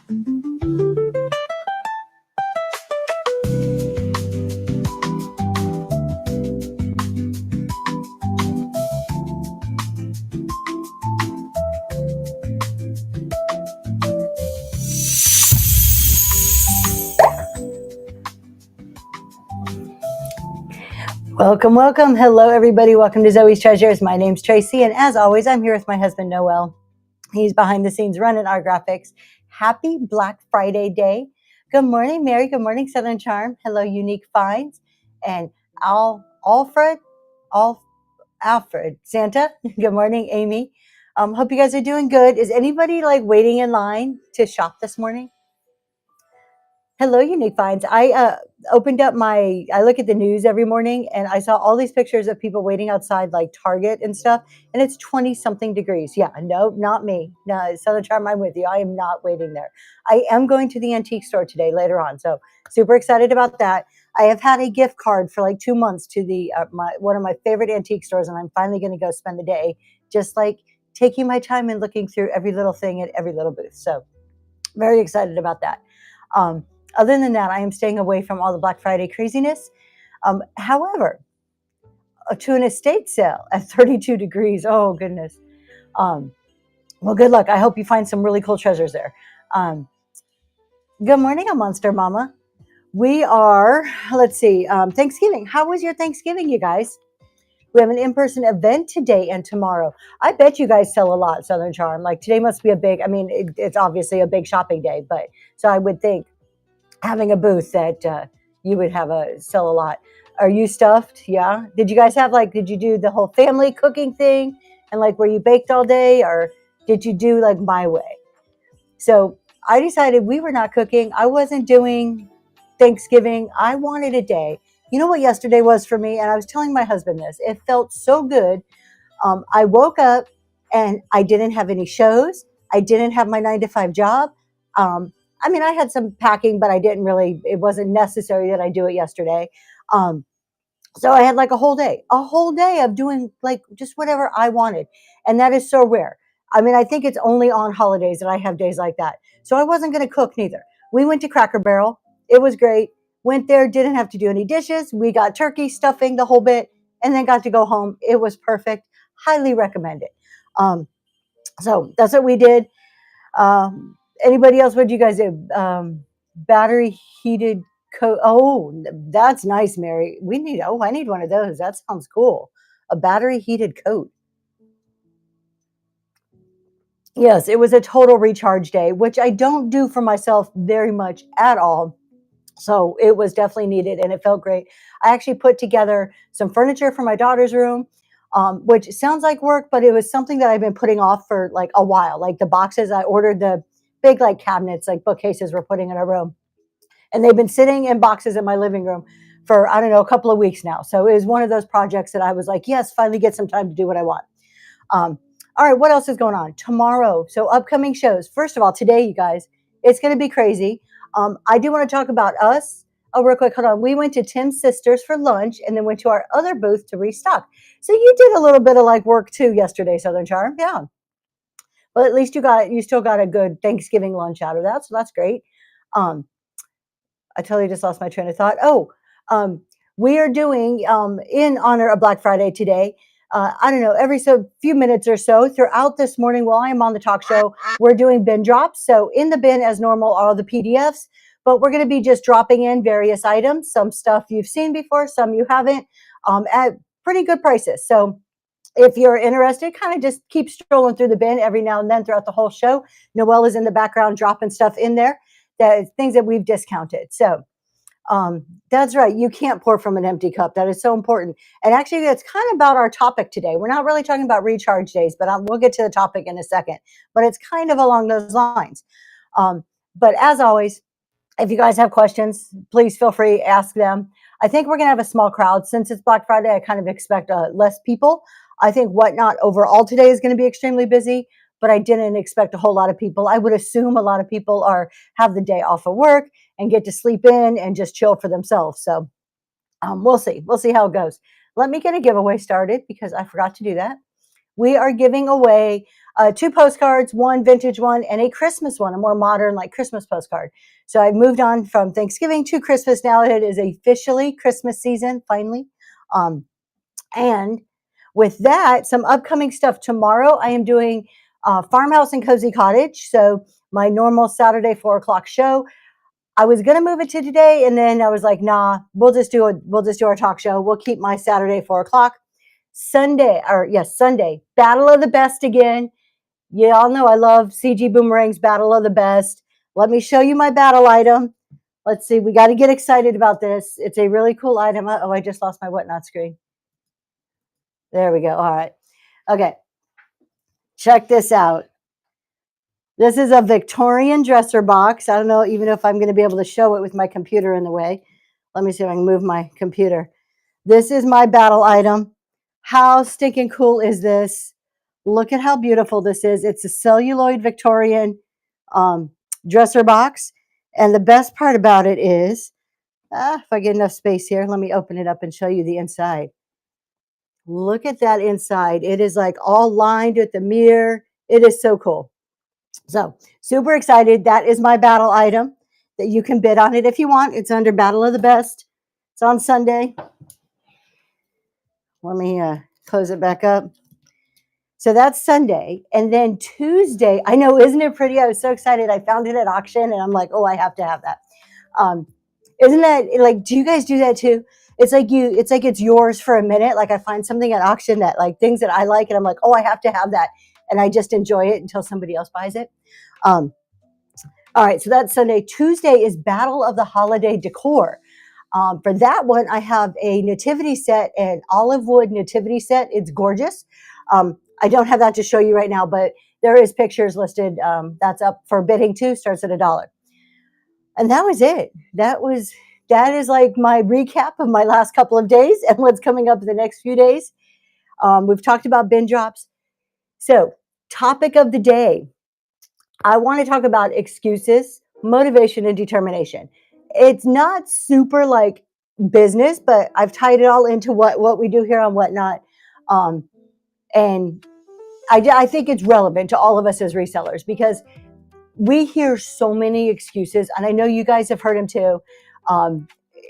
Welcome, welcome. Hello, everybody. Welcome to Zoe's Treasures. My name's Tracy, and as always, I'm here with my husband, Noel. He's behind the scenes running our graphics. Happy Black Friday Day. Good morning, Mary. Good morning, Southern Charm. Hello, Unique Finds. And Alfred Santa. Good morning, Amy. Hope you guys are doing good. Is anybody like waiting in line to shop this morning? Hello, Unique Finds. I opened up I look at the news every morning and I saw all these pictures of people waiting outside like Target and stuff. And it's 20 something degrees. Yeah, no, not me. No, Southern Charm, I'm with you. I am not waiting there. I am going to the antique store today later on. So super excited about that. I have had a gift card for like 2 months to one of my favorite antique stores. And I'm finally going to go spend the day just like taking my time and looking through every little thing at every little booth. So very excited about that. Other than that, I am staying away from all the Black Friday craziness. However, to an estate sale at 32 degrees. Oh, goodness. Well, good luck. I hope you find some really cool treasures there. Good morning, a Monster Mama. We are, let's see, Thanksgiving. How was your Thanksgiving, you guys? We have an in-person event today and tomorrow. I bet you guys sell a lot, Southern Charm. Like today must be it's obviously a big shopping day, but so I would think having a booth that you would sell a lot. Are you stuffed? Yeah. Did you guys did you do the whole family cooking thing and like where you baked all day, or did you do like my way? So I decided we were not cooking. I wasn't doing Thanksgiving. I wanted a day. You know what yesterday was for me? And I was telling my husband this. It felt so good. I woke up and I didn't have any shows. I didn't have my 9-to-5 job. I had some packing, but it wasn't necessary that I do it yesterday. So I had like a whole day of doing like just whatever I wanted. And that is so rare. I think it's only on holidays that I have days like that. So I wasn't going to cook neither. We went to Cracker Barrel. It was great. Went there, didn't have to do any dishes. We got turkey, stuffing, the whole bit, and then got to go home. It was perfect. Highly recommend it. So that's what we did. Anybody else? What did you guys do? Battery heated coat. Oh, that's nice, Mary. I need one of those. That sounds cool. A battery heated coat. Yes, it was a total recharge day, which I don't do for myself very much at all. So it was definitely needed and it felt great. I actually put together some furniture for my daughter's room, which sounds like work, but it was something that I've been putting off for like a while. Like the boxes, I ordered the big like cabinets, like bookcases we're putting in our room. And they've been sitting in boxes in my living room for, I don't know, a couple of weeks now. So it was one of those projects that I was like, yes, finally get some time to do what I want. All right, what else is going on? Tomorrow, so upcoming shows. First of all, today, you guys, it's going to be crazy. I do want to talk about us. Oh, real quick, hold on. We went to Tim's Sisters for lunch and then went to our other booth to restock. So you did a little bit of like work too yesterday, Southern Charm. Yeah. Well, at least you still got a good Thanksgiving lunch out of that. So that's great. I totally just lost my train of thought. Oh, we are doing in honor of Black Friday today. I don't know, every few minutes or so throughout this morning while I am on the talk show, we're doing bin drops. So in the bin as normal are all the PDFs, but we're going to be just dropping in various items, some stuff you've seen before, some you haven't, at pretty good prices. So if you're interested, kind of just keep strolling through the bin every now and then throughout the whole show. Noelle is in the background dropping stuff in there, things that we've discounted. So that's right. You can't pour from an empty cup. That is so important. And actually, that's kind of about our topic today. We're not really talking about recharge days, but we'll get to the topic in a second. But it's kind of along those lines. But as always, if you guys have questions, please feel free to ask them. I think we're going to have a small crowd. Since it's Black Friday, I kind of expect less people. I think Whatnot overall today is going to be extremely busy, but I didn't expect a whole lot of people. I would assume a lot of people have the day off of work and get to sleep in and just chill for themselves. So we'll see. We'll see how it goes. Let me get a giveaway started because I forgot to do that. we are giving away 2 postcards, one vintage one and a Christmas one, a more modern like Christmas postcard. So I've moved on from Thanksgiving to Christmas. Now it is officially Christmas season, finally. And with that, some upcoming stuff tomorrow. I am doing Farmhouse and Cozy Cottage. So my normal Saturday 4 o'clock show. I was gonna move it to today, and then I was like, nah, we'll just do our talk show. We'll keep my Saturday 4 o'clock. Sunday, Battle of the Best again. You all know I love CG Boomerang's Battle of the Best. Let me show you my battle item. Let's see, we got to get excited about this. It's a really cool item. Oh, I just lost my whatnot screen. There we go. All right. Okay. Check this out. This is a Victorian dresser box. I don't know even if I'm going to be able to show it with my computer in the way. Let me see if I can move my computer. This is my battle item. How stinking cool is this? Look at how beautiful this is. It's a celluloid Victorian dresser box. And the best part about it is, if I get enough space here, let me open it up and show you the inside. Look at that inside. It is like all lined with the mirror. It is so cool. So super excited. That is my battle item that you can bid on it if you want. It's under Battle of the Best. It's on Sunday. Let me close it back up. So that's Sunday. And then Tuesday, I know, isn't it pretty? I was so excited. I found it at auction and I'm like, oh, I have to have that. Isn't that like, do you guys do that too? It's like it's yours for a minute. Like I find something at auction that like things that I like and I'm like, oh, I have to have that. And I just enjoy it until somebody else buys it. All right, so that's Sunday. Tuesday is Battle of the Holiday Decor. For that one, I have a nativity set, an olive wood nativity set. It's gorgeous. I don't have that to show you right now, but there is pictures listed. That's up for bidding too, starts at $1. And that was it. That is like my recap of my last couple of days and what's coming up in the next few days. We've talked about bin drops. So, topic of the day. I want to talk about excuses, motivation, and determination. It's not super like business, but I've tied it all into what we do here on Whatnot. And I think it's relevant to all of us as resellers because we hear so many excuses, and I know you guys have heard them too.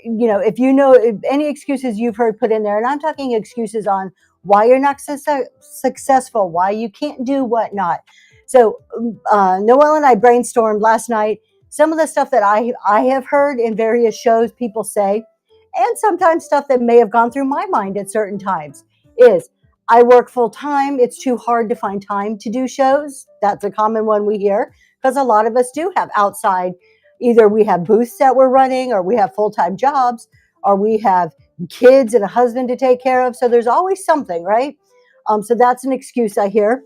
If any excuses you've heard put in there, and I'm talking excuses on why you're not successful, why you can't do whatnot. So Noelle and I brainstormed last night some of the stuff that I have heard in various shows people say, and sometimes stuff that may have gone through my mind at certain times is, I work full time. It's too hard to find time to do shows. That's a common one we hear because a lot of us do have outside, either we have booths that we're running or we have full-time jobs or we have kids and a husband to take care of. So there's always something, right? So that's an excuse I hear.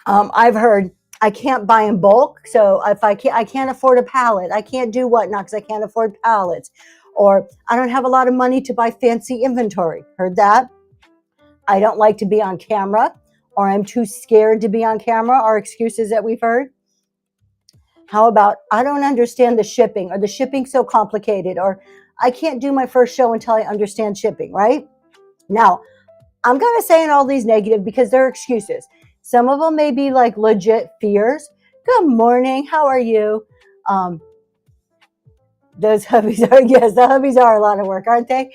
I've heard I can't buy in bulk. So if I can't afford a pallet, I can't do whatnot because I can't afford pallets. Or I don't have a lot of money to buy fancy inventory. Heard that? I don't like to be on camera, or I'm too scared to be on camera, are excuses that we've heard. How about I don't understand the shipping, or the shipping's so complicated, or I can't do my first show until I understand shipping, right? Now, I'm going to say in all these negative because they're excuses. Some of them may be like legit fears. Good morning. How are you? Those hubbies are, yes, the hubbies are a lot of work, aren't they?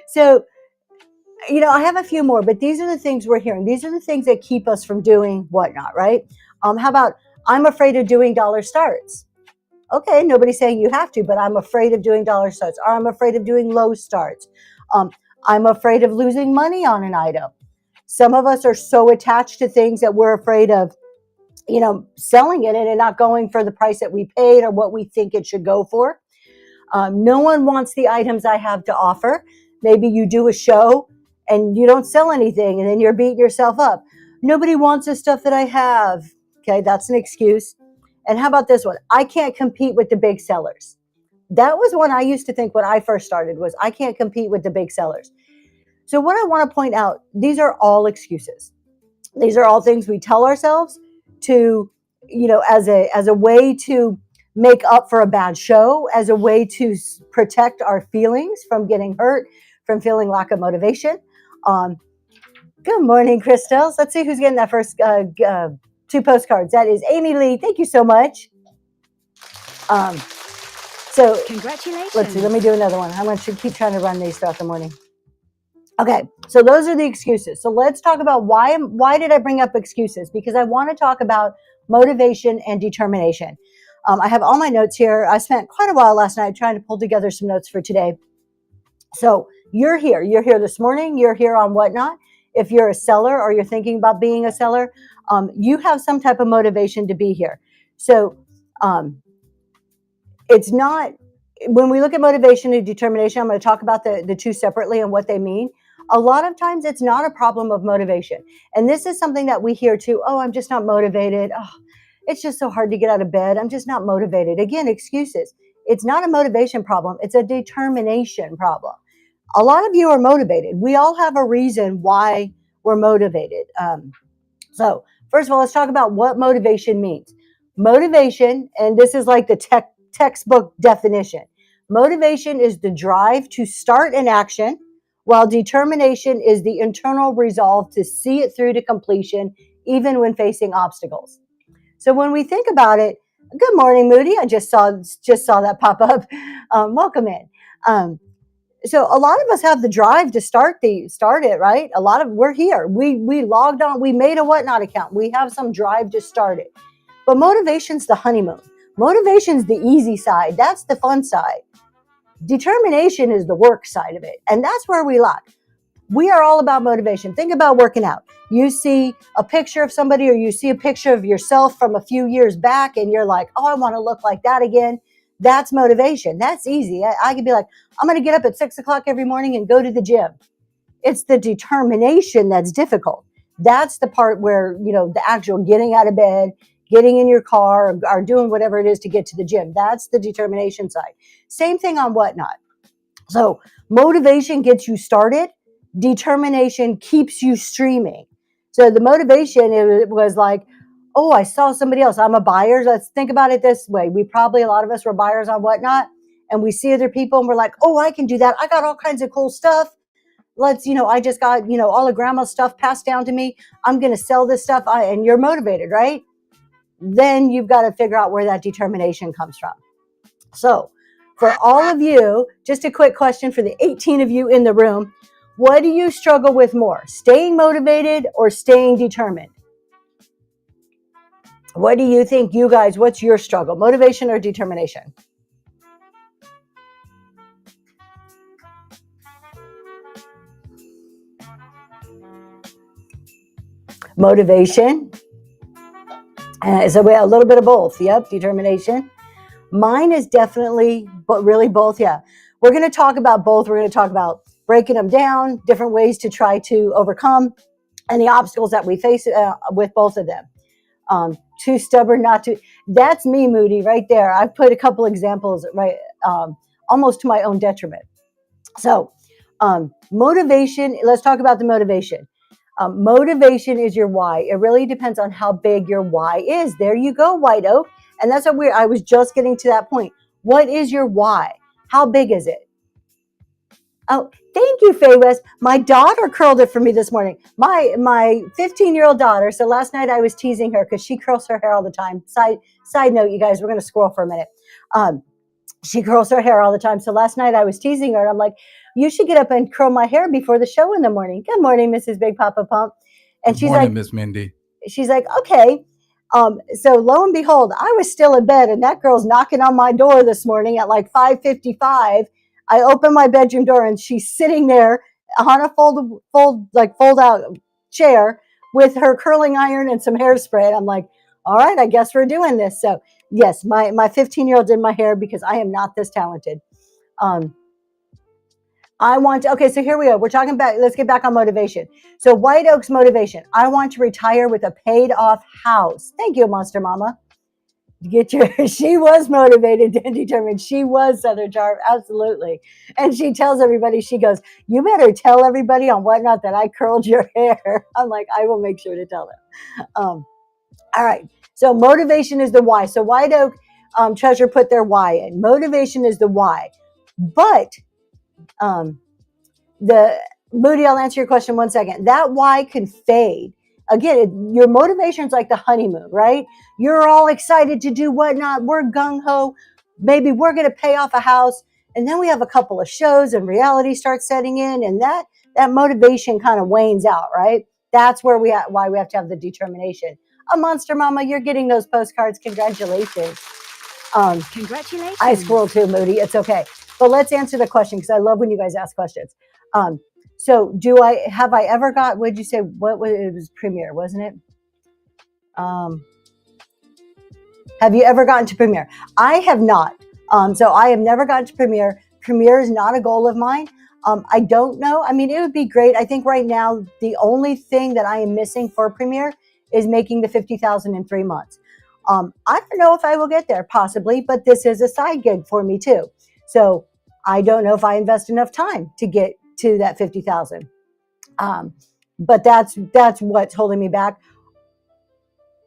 So, I have a few more, but these are the things we're hearing. These are the things that keep us from doing whatnot, right? How about, I'm afraid of doing dollar starts. Okay, nobody's saying you have to, but I'm afraid of doing dollar starts, or I'm afraid of doing low starts. I'm afraid of losing money on an item. Some of us are so attached to things that we're afraid of, selling it and not going for the price that we paid or what we think it should go for. No one wants the items I have to offer. Maybe you do a show and you don't sell anything and then you're beating yourself up. Nobody wants the stuff that I have. Okay, that's an excuse. And how about this one? I can't compete with the big sellers. That was one I used to think when I first started was I can't compete with the big sellers. So what I want to point out, these are all excuses. These are all things we tell ourselves to, as a way to make up for a bad show, as a way to protect our feelings from getting hurt, from feeling lack of motivation. Good morning, Crystals. Let's see who's getting that first 2 postcards. That is Amy Lee. Thank you so much. So congratulations. Let's see. Let me do another one. I'm going to keep trying to run these throughout the morning. Okay, so those are the excuses. So let's talk about why did I bring up excuses? Because I want to talk about motivation and determination. I have all my notes here. I spent quite a while last night trying to pull together some notes for today. So you're here this morning. You're here on Whatnot. If you're a seller or you're thinking about being a seller, you have some type of motivation to be here. So it's not, when we look at motivation and determination, I'm going to talk about the 2 separately and what they mean. A lot of times it's not a problem of motivation. And this is something that we hear too. Oh, I'm just not motivated. Oh, it's just so hard to get out of bed. I'm just not motivated. Again, excuses. It's not a motivation problem. It's a determination problem. A lot of you are motivated. We all have a reason why we're motivated. So first of all, let's talk about what motivation means. Motivation, and this is like the textbook definition. Motivation is the drive to start an action, while determination is the internal resolve to see it through to completion, even when facing obstacles. So when we think about it, good morning, Moody. I just saw that pop up. Welcome in. So a lot of us have the drive to start it, right? We're here. We logged on. We made a Whatnot account. We have some drive to start it. But motivation's the honeymoon. Motivation's the easy side. That's the fun side. Determination is the work side of it. And that's where we lack. We are all about motivation. Think about working out. You see a picture of somebody or you see a picture of yourself from a few years back and you're like, oh, I want to look like that again. That's motivation. That's easy. I could be like, I'm going to get up at 6 o'clock every morning and go to the gym. It's the determination that's difficult. That's the part where, the actual getting out of bed, getting in your car, or doing whatever it is to get to the gym. That's the determination side. Same thing on Whatnot. So motivation gets you started. Determination keeps you streaming. So the motivation, it was like, oh, I saw somebody else. I'm a buyer. Let's think about it this way. A lot of us were buyers on Whatnot, and we see other people and we're like, oh, I can do that. I got all kinds of cool stuff. I just got, all of grandma's stuff passed down to me. I'm going to sell this stuff. And you're motivated, right? Then you've got to figure out where that determination comes from. So for all of you, just a quick question for the 18 of you in the room. What do you struggle with more, staying motivated or staying determined? What do you think, you guys, what's your struggle, motivation or determination? Motivation. So we have a little bit of both. Yep, determination. Mine is definitely, but really both. Yeah, we're going to talk about both. We're going to talk about breaking them down, different ways to try to overcome, and the obstacles that we face with both of them. Too stubborn not to. That's me, Moody, right there. I've put a couple examples, right, almost to my own detriment. So motivation, let's talk about the motivation. Motivation is your why. It really depends on how big your why is. There you go, White Oak. And that's what I was just getting to that point. What is your why? How big is it? Oh, thank you, Faye West. My daughter curled it for me this morning. My 15-year-old daughter. So last night I was teasing her because she curls her hair all the time. Side note, you guys, we're going to scroll for a minute. She curls her hair all the time. So last night I was teasing her. And I'm like, you should get up and curl my hair before the show in the morning. Good morning, Mrs. Big Papa Pump. And she's like, Miss Mindy. She's like, okay. So lo and behold, I was still in bed and that girl's knocking on my door this morning at like 5:55. I open my bedroom door and she's sitting there on a fold out chair with her curling iron and some hairspray. And I'm like, all right, I guess we're doing this. So yes, my 15-year-old did my hair because I am not this talented. Okay, so here we go. We're talking about, let's get back on motivation. So White Oak's motivation. I want to retire with a paid off house. Thank you, Monster Mama. She was motivated and determined. She was Southern Charm, absolutely. And she tells everybody, she goes, you better tell everybody on Whatnot that I curled your hair. I'm like, I will make sure to tell them. All right, so motivation is the why. So White Oak Treasure put their why in. Motivation is the why. But the Moody, I'll answer your question 1 second. That why can fade. Again, your motivation's like the honeymoon, right? You're all excited to do whatnot. We're gung ho. Maybe we're going to pay off a house, and then we have a couple of shows, and reality starts setting in, and that motivation kind of wanes out, right? That's where why we have to have the determination. A monster mama, you're getting those postcards. Congratulations. Congratulations. I squirrel too, Moody. It's okay. But let's answer the question because I love when you guys ask questions. So have I ever got, what did you say? What was it? Was Premiere, wasn't it? Have you ever gotten to Premiere? I have not. So I have never gotten to Premiere. Premiere is not a goal of mine. I don't know. I mean, it would be great. I think right now, the only thing that I am missing for Premiere is making the 50,000 in 3 months. I don't know if I will get there, possibly, but this is a side gig for me too. So I don't know if I invest enough time to get to that 50,000. But that's what's holding me back.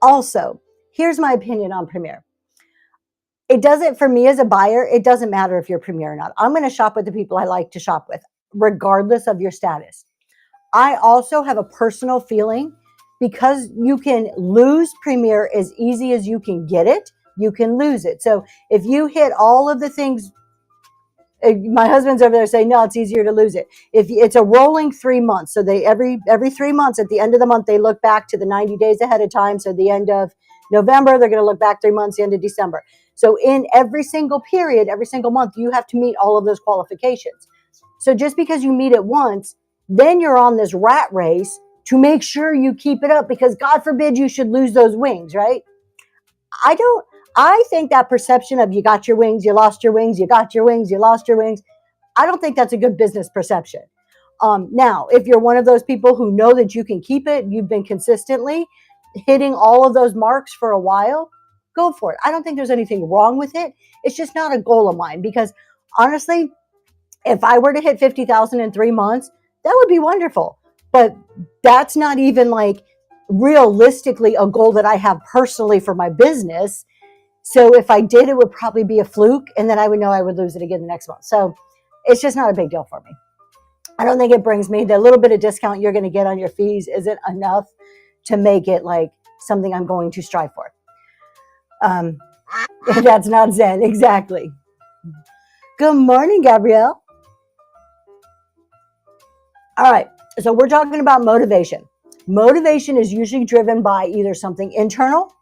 Also, here's my opinion on Premiere. It doesn't, for me as a buyer, it doesn't matter if you're Premiere or not. I'm going to shop with the people I like to shop with, regardless of your status. I also have a personal feeling because you can lose Premiere as easy as you can get it, you can lose it. So if you hit all of the things, my husband's over there saying, no, it's easier to lose it. If it's a rolling 3 months, so they every 3 months, at the end of the month, they look back to the 90 days ahead of time. So the end of November, they're going to look back 3 months, the end of December. So in every single period, every single month, you have to meet all of those qualifications. So just because you meet it once, then you're on this rat race to make sure you keep it up, because God forbid you should lose those wings, right? I think that perception of you got your wings, you lost your wings, you got your wings, you lost your wings, I don't think that's a good business perception. Now, if you're one of those people who know that you can keep it, you've been consistently hitting all of those marks for a while, go for it. I don't think there's anything wrong with it. It's just not a goal of mine, because honestly, if I were to hit 50,000 in 3 months, that would be wonderful. But that's not even like realistically a goal that I have personally for my business. So if I did, it would probably be a fluke, and then I would know I would lose it again the next month. So it's just not a big deal for me. I don't think it brings me the little bit of discount you're going to get on your fees isn't enough to make it like something I'm going to strive for. That's not Zen. Exactly. Good morning, Gabrielle. All right. So we're talking about motivation. Motivation is usually driven by either something internal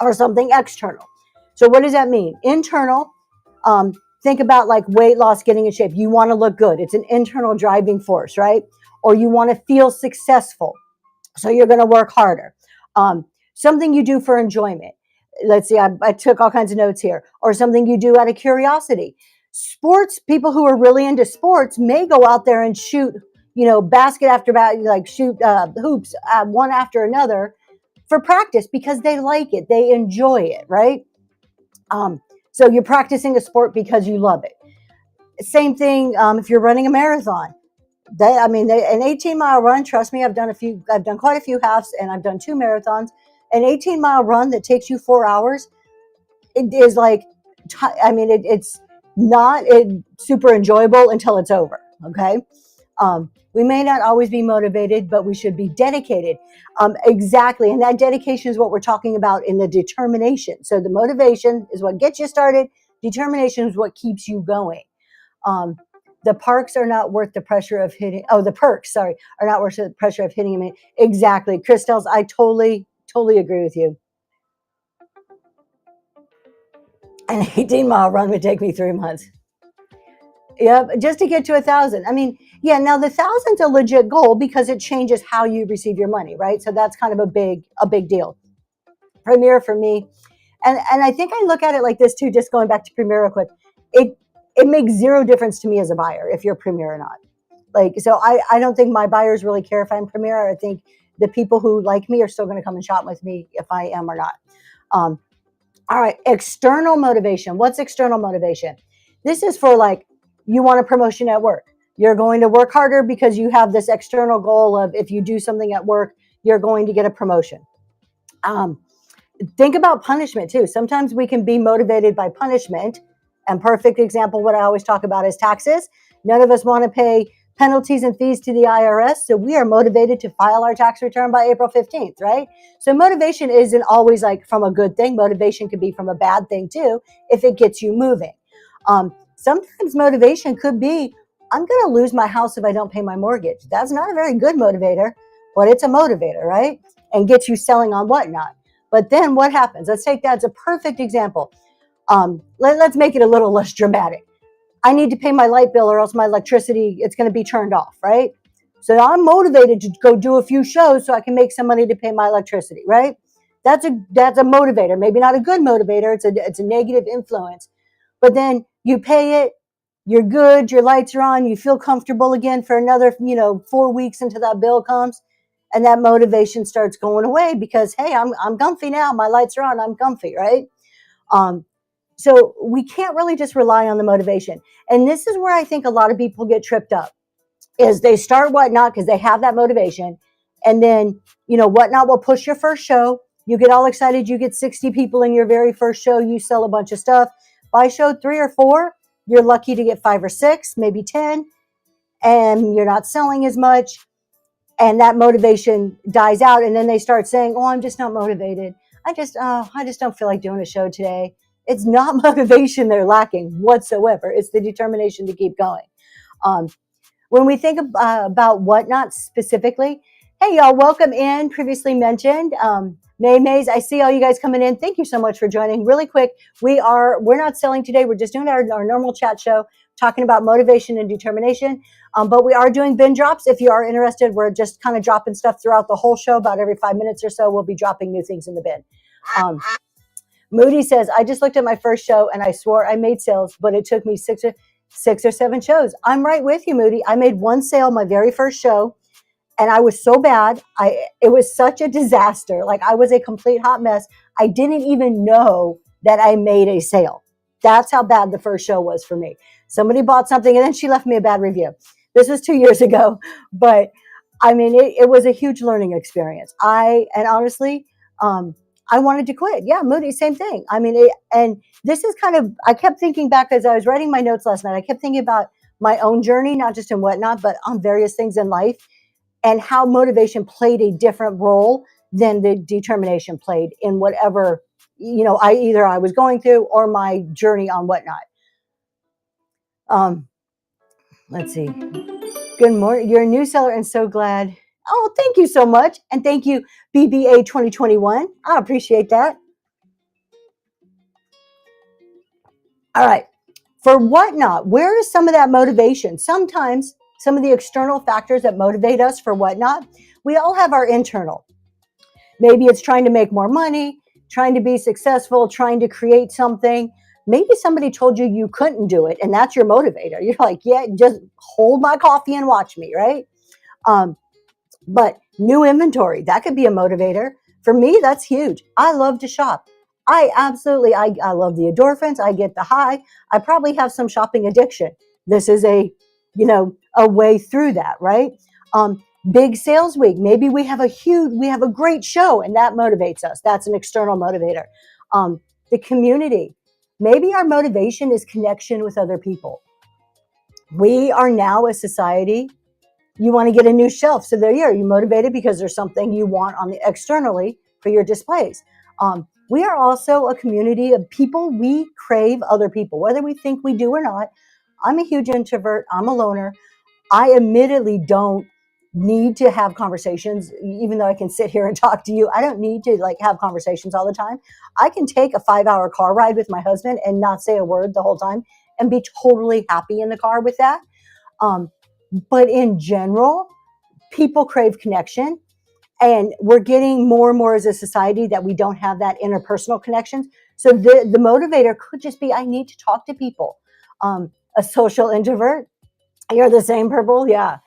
or something external. So what does that mean? Internal, think about like weight loss, getting in shape. You want to look good. It's an internal driving force, right? Or you want to feel successful. So you're going to work harder. Something you do for enjoyment. Let's see, I took all kinds of notes here. Or something you do out of curiosity. Sports, people who are really into sports may go out there and shoot, basket after basket, like shoot hoops one after another for practice because they like it. They enjoy it, right? So you're practicing a sport because you love it. Same thing if you're running a marathon. An 18-mile run, trust me, I've done quite a few halves, and I've done 2 marathons. An 18-mile run that takes you 4 hours, it is like, it's not super enjoyable until it's over, okay? We may not always be motivated, but we should be dedicated. Exactly, and that dedication is what we're talking about in the determination. So the motivation is what gets you started. Determination is what keeps you going. The perks are not worth the pressure of hitting. Oh, the perks, sorry, are not worth the pressure of hitting them. Exactly, Christels, I totally agree with you. An 18-mile run would take me 3 months. Yep, just to get to 1,000. Now the 1,000's a legit goal because it changes how you receive your money, right? So that's kind of a big deal. Premiere for me, and I think I look at it like this too. Just going back to Premiere real quick, it makes zero difference to me as a buyer if you're Premiere or not. So I don't think my buyers really care if I'm Premiere. I think the people who like me are still going to come and shop with me if I am or not. All right, external motivation. What's external motivation? This is for like, you want a promotion at work. You're going to work harder because you have this external goal of if you do something at work, you're going to get a promotion. Think about punishment too. Sometimes we can be motivated by punishment. And perfect example, what I always talk about is taxes. None of us want to pay penalties and fees to the IRS. So we are motivated to file our tax return by April 15th, right? So motivation isn't always like from a good thing. Motivation could be from a bad thing too, if it gets you moving. Sometimes motivation could be, I'm going to lose my house if I don't pay my mortgage. That's not a very good motivator, but it's a motivator, right? And gets you selling on Whatnot. But then what happens? Let's take that as a perfect example. Let's make it a little less dramatic. I need to pay my light bill or else my electricity, it's going to be turned off, right? So I'm motivated to go do a few shows so I can make some money to pay my electricity, right? That's a motivator. Maybe not a good motivator. It's a negative influence. But then you pay it, you're good, your lights are on, you feel comfortable again for another, 4 weeks until that bill comes. And that motivation starts going away because, hey, I'm comfy now. My lights are on. I'm comfy, right? So we can't really just rely on the motivation. And this is where I think a lot of people get tripped up, is they start Whatnot because they have that motivation. And then, Whatnot will push your first show. You get all excited. You get 60 people in your very first show. You sell a bunch of stuff. By show 3 or 4, you're lucky to get 5 or 6, maybe 10. And you're not selling as much. And that motivation dies out. And then they start saying, oh, I'm just not motivated. I just don't feel like doing a show today. It's not motivation they're lacking whatsoever. It's the determination to keep going. When we think about Whatnot specifically, hey, y'all, welcome in. Previously mentioned, Mays, I see all you guys coming in. Thank you so much for joining. Really quick, we're not selling today. We're just doing our normal chat show, talking about motivation and determination. But we are doing bin drops. If you are interested, we're just kind of dropping stuff throughout the whole show. About every 5 minutes or so, we'll be dropping new things in the bin. Moody says, I just looked at my first show and I swore I made sales, but it took me six or 7 shows. I'm right with you, Moody. I made 1 sale my very first show, and I was so bad. It was such a disaster. Like, I was a complete hot mess. I didn't even know that I made a sale. That's how bad the first show was for me. Somebody bought something and then she left me a bad review. This was 2 years ago, but I mean, it was a huge learning experience. Honestly, I wanted to quit. Yeah, Moody, same thing. I mean, and this is kind of, I kept thinking back as I was writing my notes last night. I kept thinking about my own journey, not just in Whatnot, but on various things in life, and how motivation played a different role than the determination played in whatever, I was going through or my journey on Whatnot. Let's see. Good morning. You're a new seller and so glad. Oh, thank you so much. And thank you, BBA 2021. I appreciate that. All right. For Whatnot, where is some of that motivation? Sometimes some of the external factors that motivate us for Whatnot, we all have our internal. Maybe it's trying to make more money, trying to be successful, trying to create something. Maybe somebody told you you couldn't do it, and that's your motivator. You're like, yeah, just hold my coffee and watch me, right? But new inventory, that could be a motivator. For me, that's huge. I love to shop. I love the endorphins. I get the high. I probably have some shopping addiction. This is a way through that, right? Big sales week. Maybe we have a great show and that motivates us. That's an external motivator. The community. Maybe our motivation is connection with other people. We are now a society. You want to get a new shelf. So there you are. You're motivated because there's something you want on the externally for your displays. We are also a community of people. We crave other people, whether we think we do or not. I'm a huge introvert. I'm a loner. I admittedly don't need to have conversations, even though I can sit here and talk to you. I don't need to have conversations all the time. I can take a 5-hour car ride with my husband and not say a word the whole time and be totally happy in the car with that. But in general, people crave connection, and we're getting more and more as a society that we don't have that interpersonal connections. So the motivator could just be, I need to talk to people. A social introvert. You're the same, Purple? Yeah.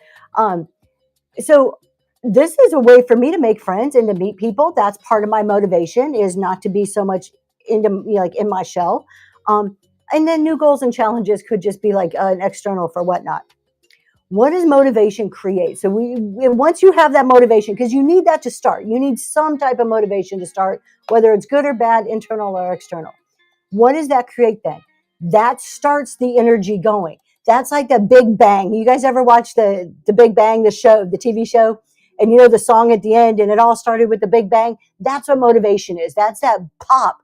So this is a way for me to make friends and to meet people. That's part of my motivation, is not to be so much into in my shell. And then new goals and challenges could just be like an external for Whatnot. What does motivation create? So once you have that motivation, because you need that to start, you need some type of motivation to start, whether it's good or bad, internal or external. What does that create then? That starts the energy going. That's like the Big Bang. You guys ever watch the Big Bang, the show, the TV show? And the song at the end, and it all started with the Big Bang. That's what motivation is. That's that pop.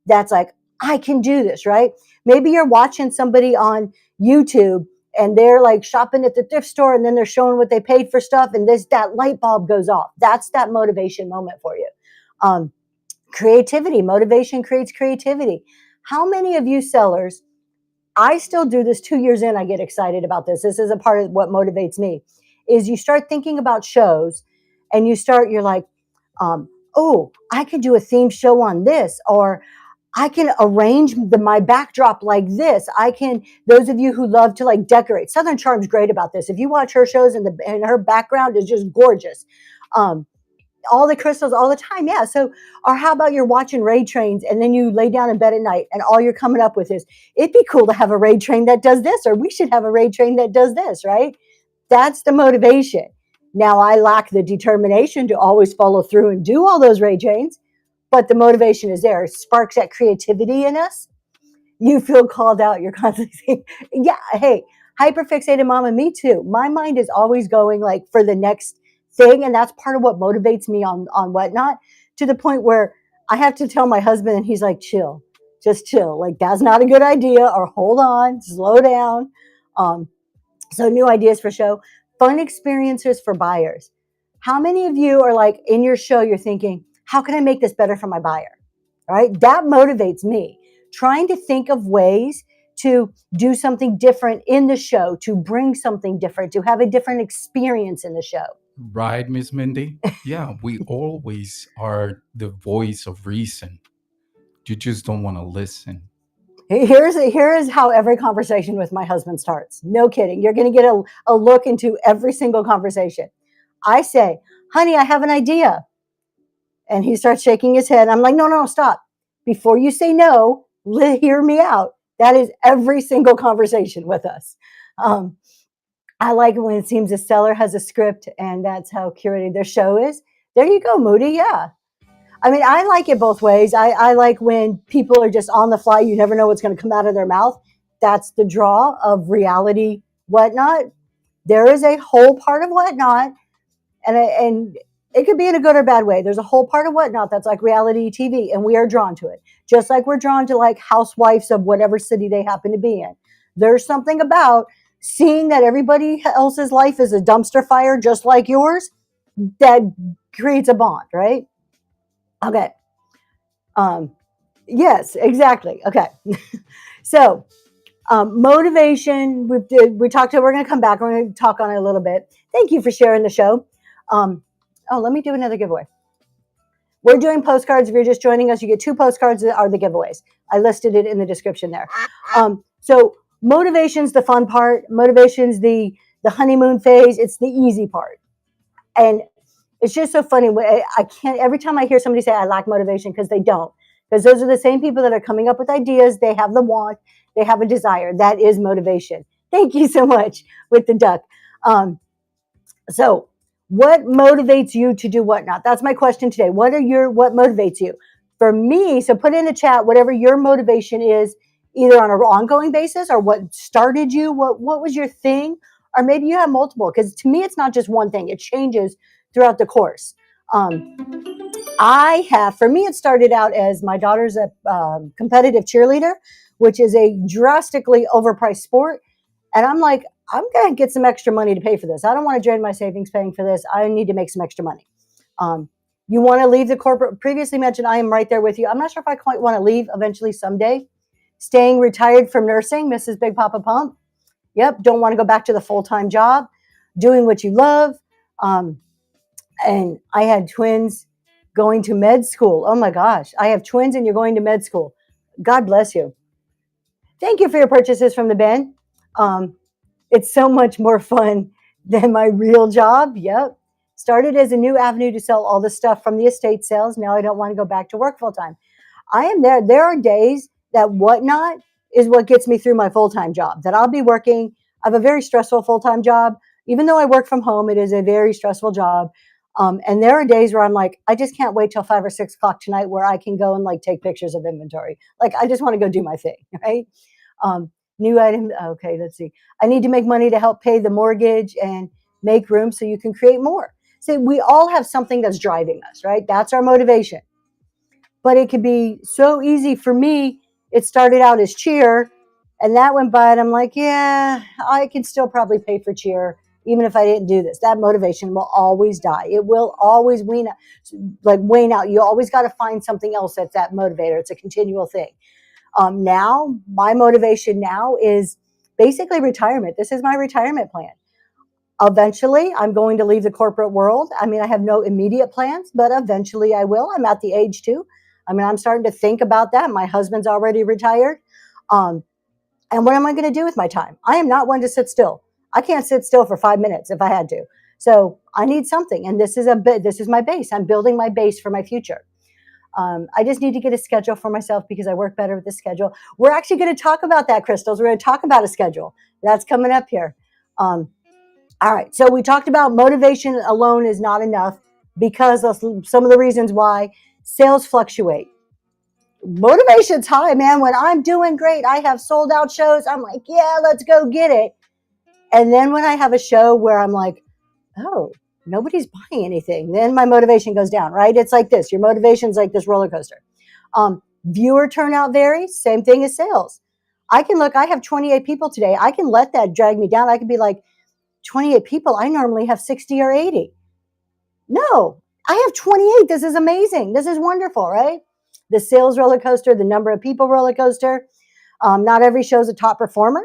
That's like, I can do this, right? Maybe you're watching somebody on YouTube and they're like shopping at the thrift store and then they're showing what they paid for stuff and that light bulb goes off. That's that motivation moment for you. Creativity, motivation creates creativity. How many of you sellers, I still do this 2 years in, I get excited about this. This is a part of what motivates me, is you start thinking about shows and you're like, oh, I could do a theme show on this, or I can arrange my backdrop like this. Those of you who love to like decorate, Southern Charm's great about this. If you watch her shows and her background is just gorgeous. All the crystals all the time. Yeah. So, or how about you're watching raid trains and then you lay down in bed at night and all you're coming up with is, it'd be cool to have a raid train that does this, or we should have a raid train that does this, right? That's the motivation. Now, I lack the determination to always follow through and do all those raid trains, but the motivation is there. It sparks that creativity in us. You feel called out. You're constantly saying, yeah, hey, hyperfixated mama, me too. My mind is always going like for the next thing. And that's part of what motivates me on Whatnot, to the point where I have to tell my husband and he's like, chill, just chill. Like, that's not a good idea, or hold on, slow down. So new ideas for show, fun experiences for buyers. How many of you are like in your show, you're thinking, how can I make this better for my buyer? All right. That motivates me, trying to think of ways to do something different in the show, to bring something different, to have a different experience in the show. Right, Miss Mindy? Yeah, we always are the voice of reason. You just don't want to listen. Here is how every conversation with my husband starts. No kidding. You're going to get a look into every single conversation. I say, honey, I have an idea. And he starts shaking his head. I'm like, no, stop. Before you say no, hear me out. That is every single conversation with us. I like it when it seems a seller has a script and that's how curated their show is. There you go, Moody. Yeah. I mean, I like it both ways. I like when people are just on the fly. You never know what's going to come out of their mouth. That's the draw of reality Whatnot. There is a whole part of Whatnot, and it could be in a good or bad way. There's a whole part of Whatnot that's like reality TV, and we are drawn to it. Just like we're drawn to like housewives of whatever city they happen to be in. There's something about seeing that everybody else's life is a dumpster fire just like yours that creates a bond, right? Okay. Yes, exactly. Okay. So, motivation, we talked to, we're going to come back. We're going to talk on it a little bit. Thank you for sharing the show. Let me do another giveaway. We're doing postcards. If you're just joining us, you get 2 postcards that are the giveaways. I listed it in the description there. So motivation's the fun part. Motivation's the honeymoon phase. It's the easy part. And it's just so funny. I can't, every time I hear somebody say I lack motivation, because they don't. Because those are the same people that are coming up with ideas. They have the want. They have a desire. That is motivation. Thank you so much with the duck. So what motivates you to do Whatnot? That's my question today. What motivates you? For me, so put in the chat whatever your motivation is, either on an ongoing basis or what started you, what was your thing, or maybe you have multiple, because to me, it's not just one thing. It changes throughout the course. For me, it started out as my daughter's a competitive cheerleader, which is a drastically overpriced sport. And I'm like, I'm going to get some extra money to pay for this. I don't want to drain my savings paying for this. I need to make some extra money. You want to leave the corporate, previously mentioned, I am right there with you. I'm not sure if I quite want to leave eventually someday. Staying retired from nursing, Mrs. Big Papa Pump. Yep, don't want to go back to the full-time job. Doing what you love. And I had twins going to med school. Oh my gosh, I have twins and you're going to med school. God bless you. Thank you for your purchases from the Ben. It's so much more fun than my real job. Yep. Started as a new avenue to sell all the stuff from the estate sales. Now I don't want to go back to work full time. I am there. There are days that Whatnot is what gets me through my full-time job, that I'll be working. I have a very stressful full-time job. Even though I work from home, it is a very stressful job. And there are days where I'm like, I just can't wait till 5 or 6 o'clock tonight where I can go and like take pictures of inventory. Like, I just want to go do my thing, right? New item. Okay, let's see. I need to make money to help pay the mortgage and make room so you can create more. See, we all have something that's driving us, right? That's our motivation. But it could be so easy for me. It started out as cheer, and that went by, and I'm like, yeah, I can still probably pay for cheer even if I didn't do this. That motivation will always die. It will always wane out. You always got to find something else that's that motivator. It's a continual thing. Now, my motivation now is basically retirement. This is my retirement plan. Eventually, I'm going to leave the corporate world. I mean, I have no immediate plans, but eventually I will. I'm at the age too. I mean, I'm starting to think about that. My husband's already retired. And what am I going to do with my time? I am not one to sit still. I can't sit still for 5 minutes if I had to. So I need something. And this is my base. I'm building my base for my future. I just need to get a schedule for myself because I work better with the schedule. We're actually going to talk about that, Crystals. We're going to talk about a schedule. That's coming up here. All right. So we talked about motivation alone is not enough because of some of the reasons why sales fluctuate. Motivation's high, man. When I'm doing great, I have sold out shows. I'm like, yeah, let's go get it. And then when I have a show where I'm like, oh, nobody's buying anything, then my motivation goes down, right? It's like this. Your motivation's like this roller coaster. Viewer turnout varies. Same thing as sales. I have 28 people today. I can let that drag me down. I can be like, 28 people. I normally have 60 or 80. No, I have 28. This is amazing. This is wonderful, right? The sales roller coaster, the number of people roller coaster. Not every show is a top performer.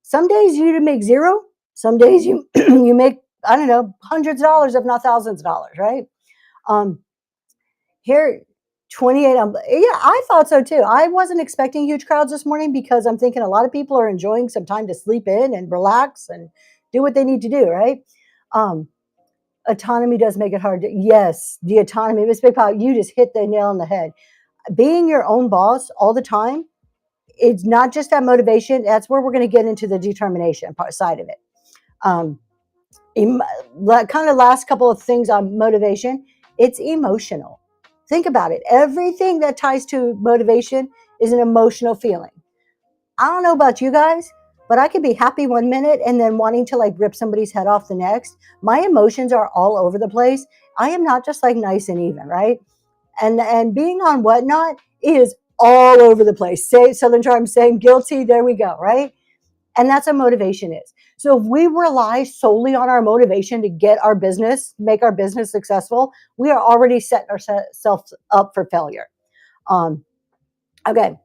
Some days you make zero. Some days you you make, I don't know, hundreds of dollars, if not thousands of dollars, right? Here, 28. Yeah, I thought so too. I wasn't expecting huge crowds this morning because I'm thinking a lot of people are enjoying some time to sleep in and relax and do what they need to do, right? Autonomy does make it hard. Yes, the autonomy. Miss Big Pop, you just hit the nail on the head. Being your own boss all the time, it's not just that motivation. That's where we're going to get into the determination part side of it. Kind of last couple of things on motivation. It's emotional. Think about it. Everything that ties to motivation is an emotional feeling. I don't know about you guys, but I could be happy 1 minute and then wanting to like rip somebody's head off the next. My emotions are all over the place. I am not just like nice and even, right? And being on Whatnot is all over the place. Say Southern Charm saying guilty, there we go, right? And that's what motivation is. So if we rely solely on our motivation to get our business, make our business successful, we are already setting ourselves up for failure. Okay.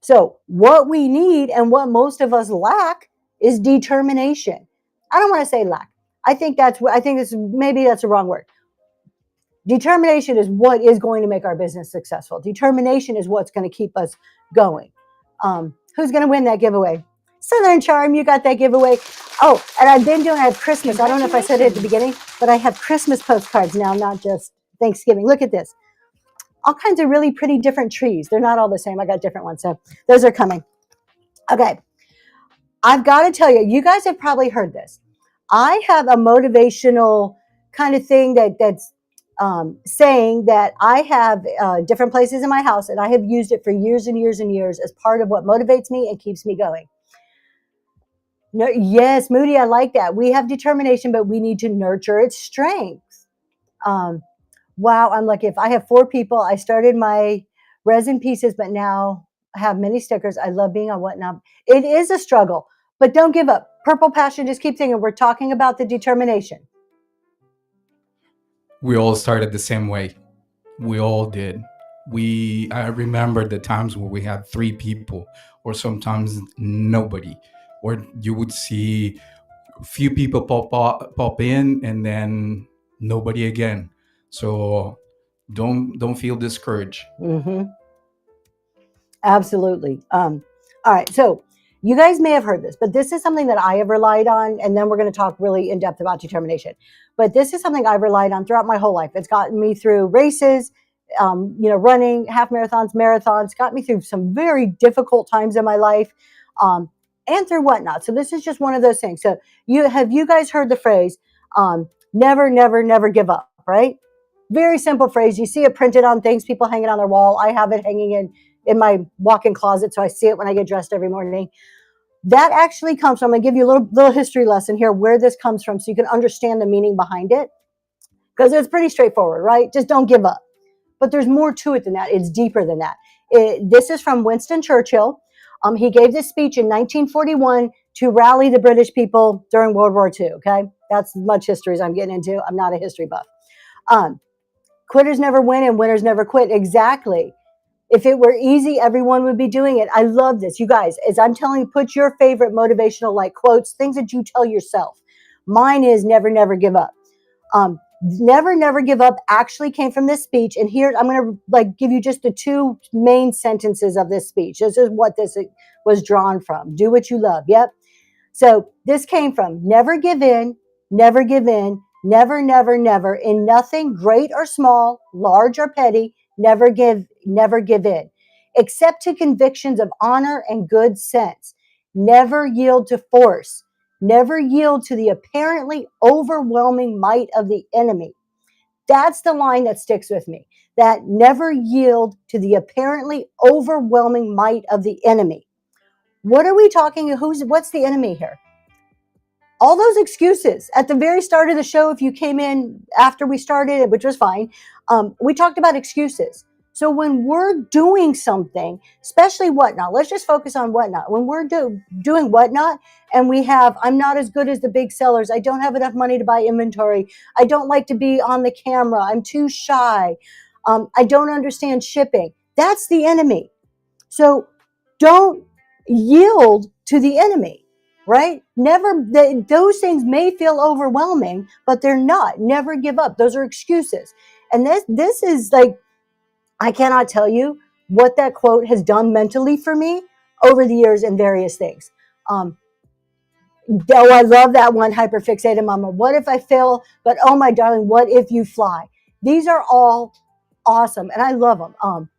So what we need and what most of us lack is determination. I don't want to say lack. I think that's a wrong word. Determination is what is going to make our business successful. Determination is what's going to keep us going. Who's going to win that giveaway? Southern Charm, you got that giveaway. Oh, and I have Christmas. I don't know if I said it at the beginning, but I have Christmas postcards now, not just Thanksgiving. Look at this. All kinds of really pretty different trees. They're not all the same. I got different ones. So those are coming. Okay. I've got to tell you, you guys have probably heard this. I have a motivational kind of thing that's saying that I have different places in my house, and I have used it for years and years and years as part of what motivates me and keeps me going. No, yes, Moody, I like that. We have determination, but we need to nurture its strengths. Wow, I'm lucky. If I have 4 people, I started my resin pieces, but now I have many stickers. I love being on Whatnot. It is a struggle, but don't give up. Purple Passion, just keep thinking. We're talking about the determination. We all started the same way. We all did. I remember the times where we had 3 people, or sometimes nobody, or you would see a few people pop in and then nobody again. So don't feel discouraged. Mm-hmm. Absolutely. All right. So you guys may have heard this, but this is something that I have relied on. And then we're going to talk really in depth about determination. But this is something I've relied on throughout my whole life. It's gotten me through races, running half marathons, got me through some very difficult times in my life, and through Whatnot. So this is just one of those things. So you guys heard the phrase, never, never, never give up, right? Very simple phrase. You see it printed on things, people hanging on their wall. I have it hanging in my walk-in closet, so I see it when I get dressed every morning. That actually comes from, I'm going to give you a little history lesson here where this comes from so you can understand the meaning behind it. Because it's pretty straightforward, right? Just don't give up. But there's more to it than that. It's deeper than that. This is from Winston Churchill. He gave this speech in 1941 to rally the British people during World War II. Okay, that's as much history as I'm getting into. I'm not a history buff. Quitters never win and winners never quit. Exactly. If it were easy, everyone would be doing it. I love this. You guys, as I'm telling you, put your favorite motivational like quotes, things that you tell yourself. Mine is never, never give up. Never, never give up actually came from this speech. And here, I'm going to like give you just the two main sentences of this speech. This is what this was drawn from. Do what you love. Yep. So this came from never give in, never give in, never, never, never, in nothing, great or small, large or petty, never give in, except to convictions of honor and good sense. Never yield to force. Never yield to the apparently overwhelming might of the enemy. That's the line that sticks with me. That never yield to the apparently overwhelming might of the enemy. What are we talking? What's the enemy here? All those excuses at the very start of the show. If you came in after we started, which was fine, we talked about excuses. So when we're doing something, especially Whatnot, let's just focus on Whatnot. When we're doing Whatnot and we have, I'm not as good as the big sellers. I don't have enough money to buy inventory. I don't like to be on the camera. I'm too shy. I don't understand shipping. That's the enemy. So don't yield to the enemy, right? Those things may feel overwhelming, but they're not. Never give up. Those are excuses. And this is like, I cannot tell you what that quote has done mentally for me over the years in various things. I love that one, hyperfixated mama. What if I fail? But oh my darling, what if you fly? These are all awesome, and I love them.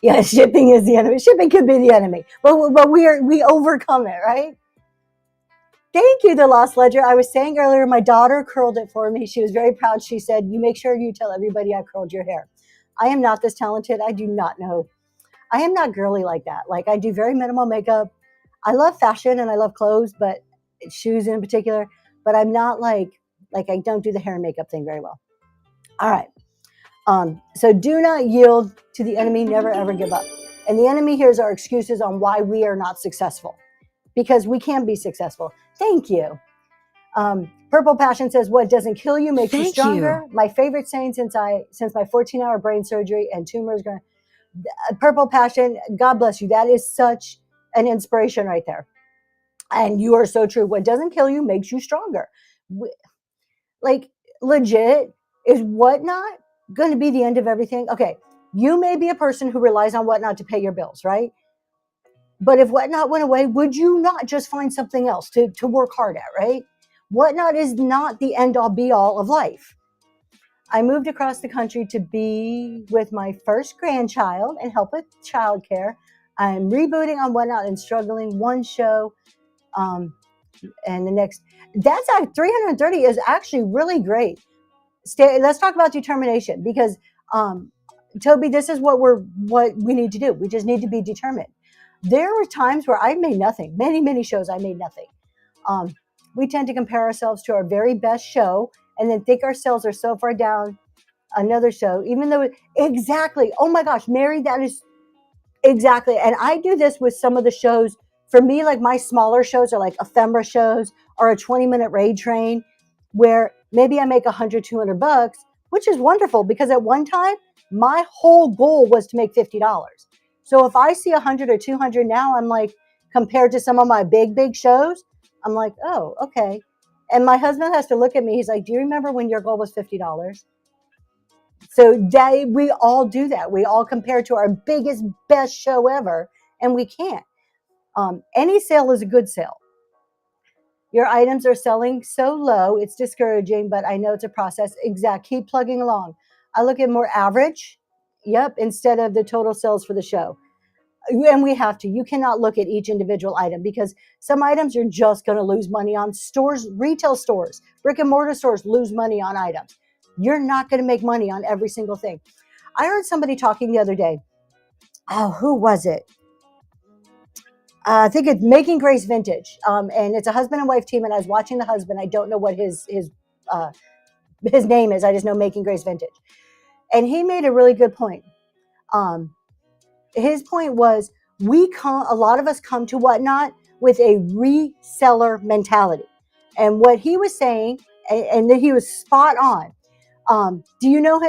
Yeah, shipping is the enemy. Shipping could be the enemy, but we overcome it, right? Thank you, The Lost Ledger. I was saying earlier, my daughter curled it for me. She was very proud. She said, "You make sure you tell everybody I curled your hair." I am not this talented. I do not know. I am not girly like that. Like, I do very minimal makeup. I love fashion and I love clothes, but shoes in particular. But I'm not like I don't do the hair and makeup thing very well. All right. So do not yield to the enemy. Never, ever give up. And the enemy here is our excuses on why we are not successful, because we can be successful. Thank you. Purple Passion says, what doesn't kill you makes you stronger. My favorite saying since my 14-hour brain surgery and tumors. Purple Passion, God bless you. That is such an inspiration right there. And you are so true. What doesn't kill you makes you stronger. Like, legit, is Whatnot going to be the end of everything? Okay, you may be a person who relies on Whatnot to pay your bills, right? But if Whatnot went away, would you not just find something else to work hard at, right? Whatnot is not the end-all be-all of life. I moved across the country to be with my first grandchild and help with childcare. I'm rebooting on Whatnot and struggling one show and the next. That's 330 is actually really great. Let's talk about determination, because Toby, this is what we need to do. We just need to be determined. There were times where I made nothing. Many shows I made nothing. We tend to compare ourselves to our very best show and then think ourselves are so far down another show, even though exactly. Oh my gosh, Mary, that is exactly. And I do this with some of the shows. For me, like my smaller shows are like ephemera shows or a 20-minute raid train where maybe I make $100-200, which is wonderful, because at one time my whole goal was to make $50. So if I see 100 or 200 now, I'm like, compared to some of my big shows, I'm like, oh, okay. And my husband has to look at me. He's like, do you remember when your goal was $50? So we all do that. We all compare to our biggest, best show ever, and we can't. Any sale is a good sale. Your items are selling so low, it's discouraging, but I know it's a process. Exact. Keep plugging along. I look at more average, instead of the total sales for the show. And we have to. You cannot look at each individual item, because some items you're just going to lose money on. Stores, retail stores, brick and mortar stores lose money on items. You're not going to make money on every single thing. I heard somebody talking the other day. Oh, who was it? I think it's Making Grace Vintage, and it's a husband and wife team. And I was watching the husband. I don't know what uh, his name is. I just know Making Grace Vintage, and he made a really good point. Um, his point was a lot of us come to Whatnot with a reseller mentality, and what he was saying, and that he was spot on. Do you know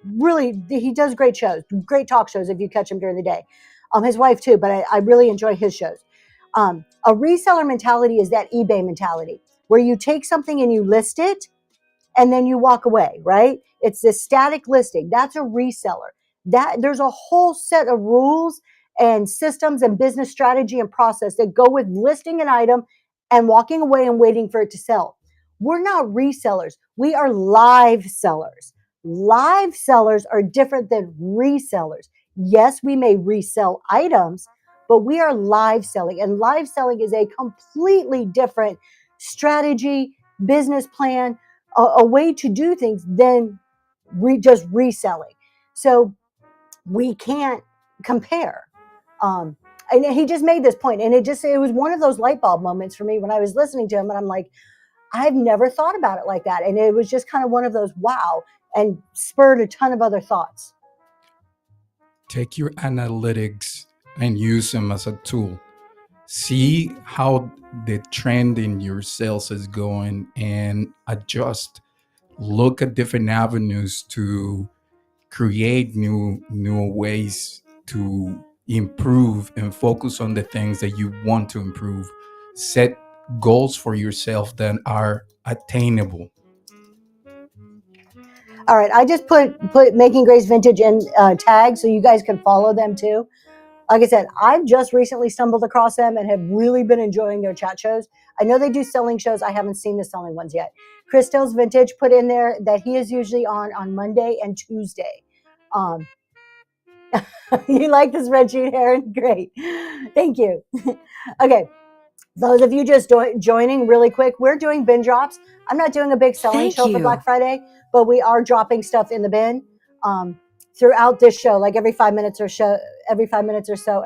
really, he does great shows, great talk shows if you catch him during the day. His wife too, but I really enjoy his shows. A reseller mentality is that eBay mentality where you take something and you list it and then you walk away, right? It's this static listing. That's a reseller. That there's a whole set of rules and systems and business strategy and process that go with listing an item and walking away and waiting for it to sell. We're not resellers. We are live sellers. Live sellers are different than resellers. Yes, we may resell items, but we are live selling. And live selling is a completely different strategy, business plan, a way to do things than just reselling. So we can't compare. And he just made this point, and it was one of those light bulb moments for me when I was listening to him, and I'm like, I've never thought about it like that. And it was just kind of one of those wow, and spurred a ton of other thoughts. Take your analytics and use them as a tool. See how the trend in your sales is going and adjust. Look at different avenues to create new ways to improve and focus on the things that you want to improve. Set goals for yourself that are attainable. All right, I just put Making Grace Vintage in tag so you guys can follow them too. Like I said, I've just recently stumbled across them and have really been enjoying their chat shows. I know they do selling shows. I haven't seen the selling ones yet. Christel's Vintage put in there that he is usually on Monday and Tuesday. You like the spreadsheet, Aaron? Great. Thank you. Okay. Those of you just joining really quick, we're doing bin drops. I'm not doing a big selling Thank show for you. Black Friday, but we are dropping stuff in the bin throughout this show, like every 5 minutes or so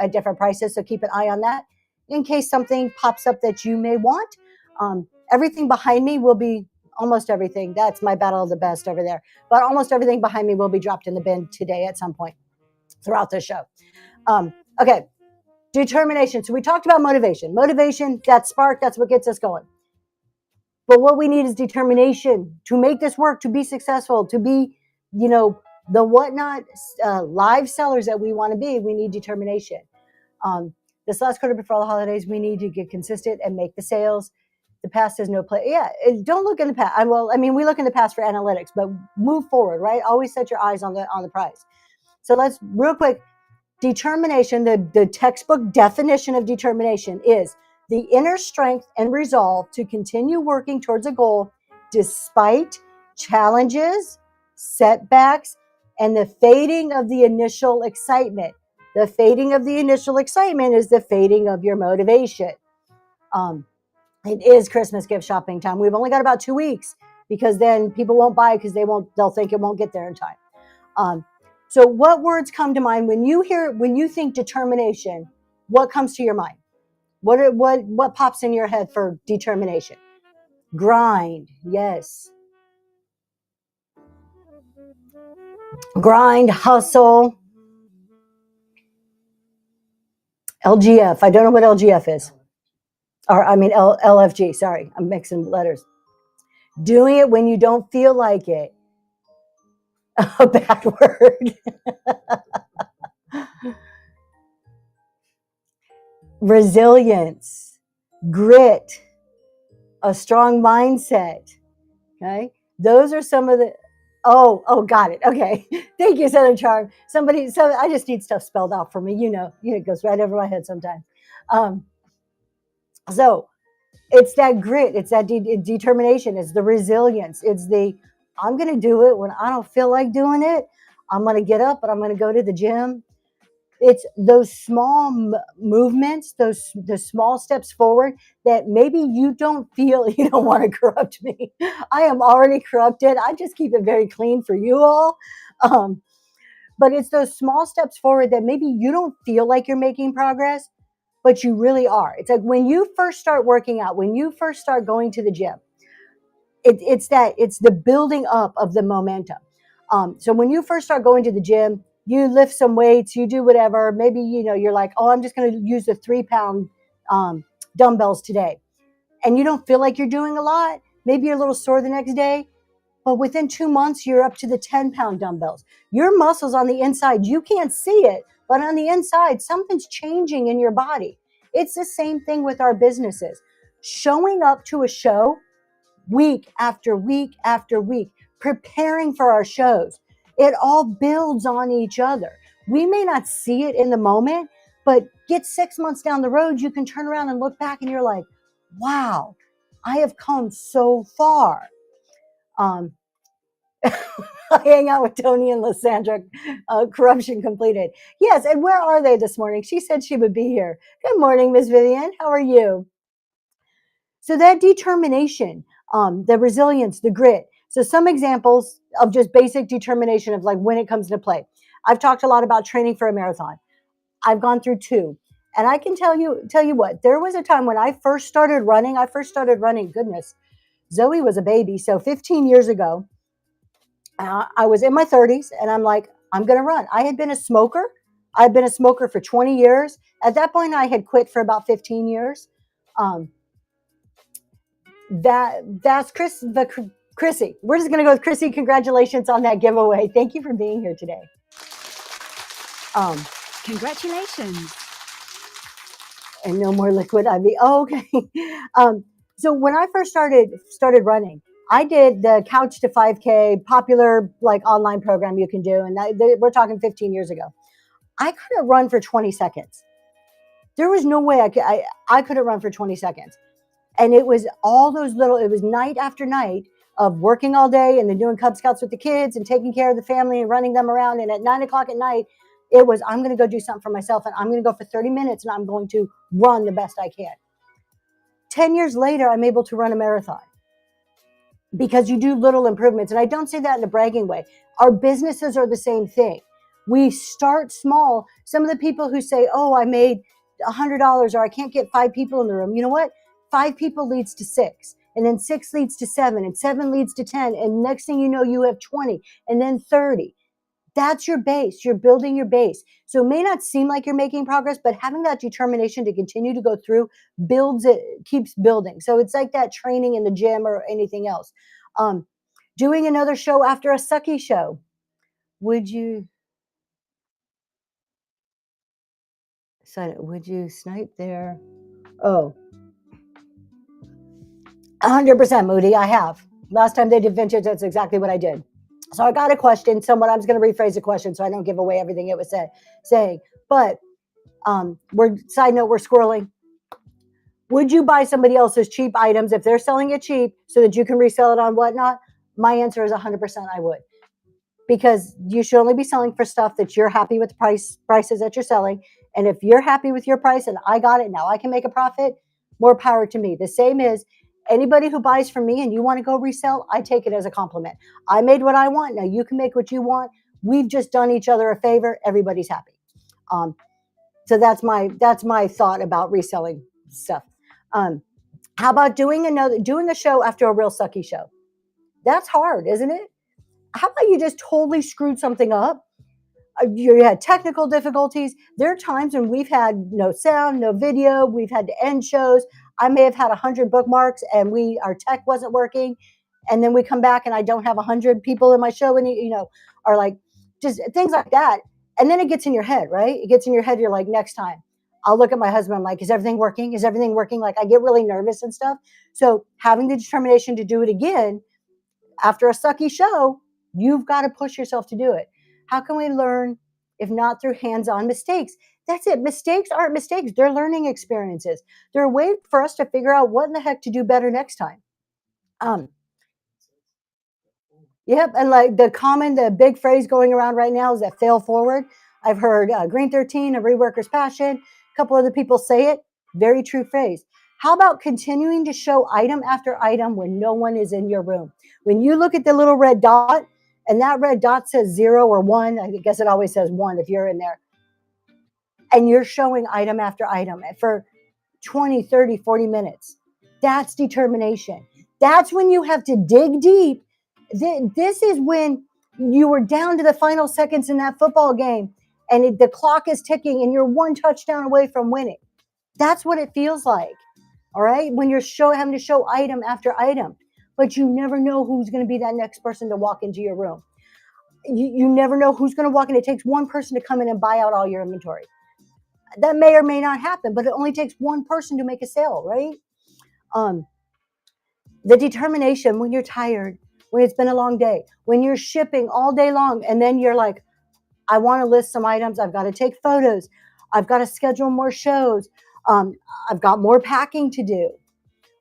at different prices. So keep an eye on that in case something pops up that you may want. Everything behind me will be almost everything. That's my battle of the best over there. But almost everything behind me will be dropped in the bin today at some point throughout the show. Okay. Determination. So we talked about motivation. Motivation, that spark, that's what gets us going. But what we need is determination to make this work, to be successful, to be, the Whatnot live sellers that we want to be. We need determination. This last quarter before the holidays, we need to get consistent and make the sales. The past is no place. Yeah, don't look in the past. We look in the past for analytics, but move forward, right? Always set your eyes on the prize. So let's real quick. Determination, the textbook definition of determination is the inner strength and resolve to continue working towards a goal despite challenges, setbacks, and the fading of the initial excitement. The fading of the initial excitement is the fading of your motivation. It is Christmas gift shopping time. We've only got about 2 weeks because then people won't buy because they'll think it won't get there in time. So what words come to mind when you think determination? What comes to your mind? What pops in your head for determination? Grind, yes. Grind, hustle. LGF. I don't know what LGF is. LFG. Sorry, I'm mixing letters. Doing it when you don't feel like it. A bad word. Resilience, grit, a strong mindset. Okay, those are some of the. Oh, got it. Okay, thank you, Southern Charm. I just need stuff spelled out for me. It goes right over my head sometimes. So it's that grit, it's that determination, it's the resilience, it's the I'm going to do it when I don't feel like doing it. I'm going to get up and I'm going to go to the gym. It's those small movements, the small steps forward that maybe you don't feel you don't want to corrupt me. I am already corrupted. I just keep it very clean for you all. But it's those small steps forward that maybe you don't feel like you're making progress, but you really are. It's like when you first start working out, when you first start going to the gym, it's the building up of the momentum. So when you first start going to the gym, you lift some weights, you do whatever. Maybe, you're like, oh, I'm just going to use the 3-pound dumbbells today. And you don't feel like you're doing a lot. Maybe you're a little sore the next day. But within 2 months, you're up to the 10-pound dumbbells. Your muscles on the inside, you can't see it, but on the inside, something's changing in your body. It's the same thing with our businesses. Showing up to a show week after week after week, preparing for our shows, it all builds on each other. We may not see it in the moment, but get 6 months down the road, you can turn around and look back and you're like, wow, I have come so far. I hang out with Tony and Lysandra, corruption completed. Yes, and where are they this morning? She said she would be here. Good morning, Miss Vivian. How are you? So that determination, the resilience, the grit. So some examples of just basic determination of like when it comes to play. I've talked a lot about training for a marathon. I've gone through 2. And I can tell you what, there was a time when I first started running, goodness, Zoe was a baby. So 15 years ago, I was in my 30s and I'm like, I'm going to run. I had been a smoker. I'd been a smoker for 20 years. At that point, I had quit for about 15 years. That's Chrissy. We're just going to go with Chrissy. Congratulations on that giveaway. Thank you for being here today. Congratulations. And no more liquid IV. Oh, okay. So when I first started running, I did the Couch to 5K, popular like online program you can do. And we're talking 15 years ago. I couldn't run for 20 seconds. There was no way I couldn't run for 20 seconds. And it was all those it was night after night of working all day and then doing Cub Scouts with the kids and taking care of the family and running them around. And at 9:00 at night, it was, I'm going to go do something for myself and I'm going to go for 30 minutes and I'm going to run the best I can. 10 years later, I'm able to run a marathon because you do little improvements. And I don't say that in a bragging way. Our businesses are the same thing. We start small. Some of the people who say, oh, I made $100 or I can't get 5 people in the room. You know what? 5 people leads to 6, and then 6 leads to 7, and 7 leads to 10. And next thing you know, you have 20 and then 30. That's your base. You're building your base. So it may not seem like you're making progress, but having that determination to continue to go through builds it, keeps building. So it's like that training in the gym or anything else. Doing another show after a sucky show. Would you snipe there? Oh, 100% Moody. I have. Last time they did vintage, that's exactly what I did. So I got a question. I'm just going to rephrase the question so I don't give away everything it was saying. But we're squirreling. Would you buy somebody else's cheap items if they're selling it cheap so that you can resell it on whatnot? My answer is 100% I would. Because you should only be selling for stuff that you're happy with the prices that you're selling. And if you're happy with your price and I got it, now I can make a profit, more power to me. The same is anybody who buys from me and you want to go resell, I take it as a compliment. I made what I want. Now you can make what you want. We've just done each other a favor. Everybody's happy. So that's my thought about reselling stuff. How about doing a show after a real sucky show? That's hard, isn't it? How about you just totally screwed something up? You had technical difficulties. There are times when we've had no sound, no video. We've had to end shows. I may have had 100 bookmarks and our tech wasn't working. And then we come back and I don't have 100 people in my show and, are like just things like that. And then it gets in your head, right? It gets in your head. You're like, next time I'll look at my husband. I'm like, is everything working? Is everything working? Like I get really nervous and stuff. So having the determination to do it again after a sucky show, you've got to push yourself to do it. How can we learn if not through hands-on mistakes? That's it. Mistakes aren't mistakes. They're learning experiences. They're a way for us to figure out what in the heck to do better next time. Yep. And like the big phrase going around right now is that fail forward. I've heard Green 13, A Reworker's Passion. A couple other people say it. Very true phrase. How about continuing to show item after item when no one is in your room? When you look at the little red dot and that red dot says 0 or 1, I guess it always says 1 if you're in there. and you're showing item after item for 20, 30, 40 minutes. That's determination. That's when you have to dig deep. This is when you were down to the final seconds in that football game and the clock is ticking and you're one touchdown away from winning. That's what it feels like. All right. When you're having to show item after item, but you never know who's going to be that next person to walk into your room. You never know who's going to walk in. It takes one person to come in and buy out all your inventory. That may or may not happen, but it only takes one person to make a sale, right? The determination when you're tired, when it's been a long day, when you're shipping all day long, and then you're like, I want to list some items. I've got to take photos. I've got to schedule more shows. I've got more packing to do.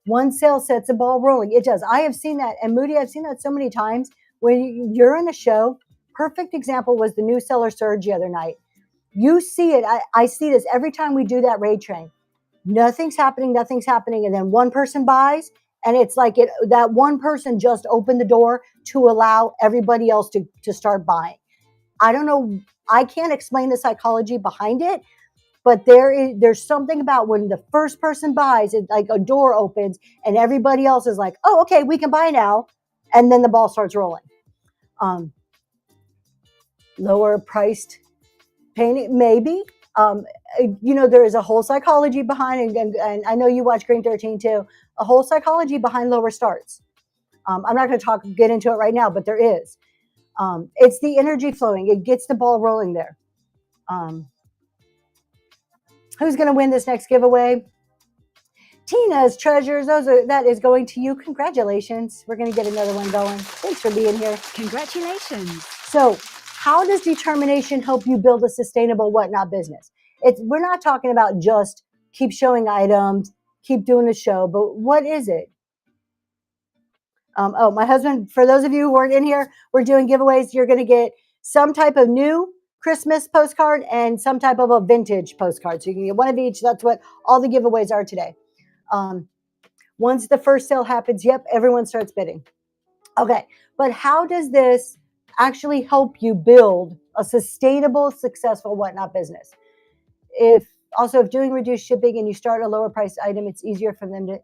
One sale sets the ball rolling. It does. I have seen that. And Moody, I've seen that so many times when you're in a show. Perfect example was the new seller surge the other night. You see it. I see this every time we do that raid train. Nothing's happening. And then one person buys. And it's like that one person just opened the door to allow everybody else to start buying. I don't know. I can't explain the psychology behind it, but there's something about when the first person buys, it like a door opens and everybody else is like, oh, okay, we can buy now. And then the ball starts rolling. Lower priced painting, maybe. There is a whole psychology behind, and I know you watch Green 13 too, a whole psychology behind lower starts. I'm not going to get into it right now, but there is. It's the energy flowing. It gets the ball rolling there. Who's going to win this next giveaway? Tina's Treasures. That is going to you. Congratulations. We're going to get another one going. Thanks for being here. Congratulations. So how does determination help you build a sustainable whatnot business? We're not talking about just keep showing items, keep doing a show, but what is it? My husband, for those of you who weren't in here, we're doing giveaways. You're going to get some type of new Christmas postcard and some type of a vintage postcard. So you can get one of each. That's what all the giveaways are today. Once the first sale happens, everyone starts bidding. Okay, but how does this actually help you build a sustainable, successful whatnot business? If doing reduced shipping and you start a lower priced item, it's easier for them to,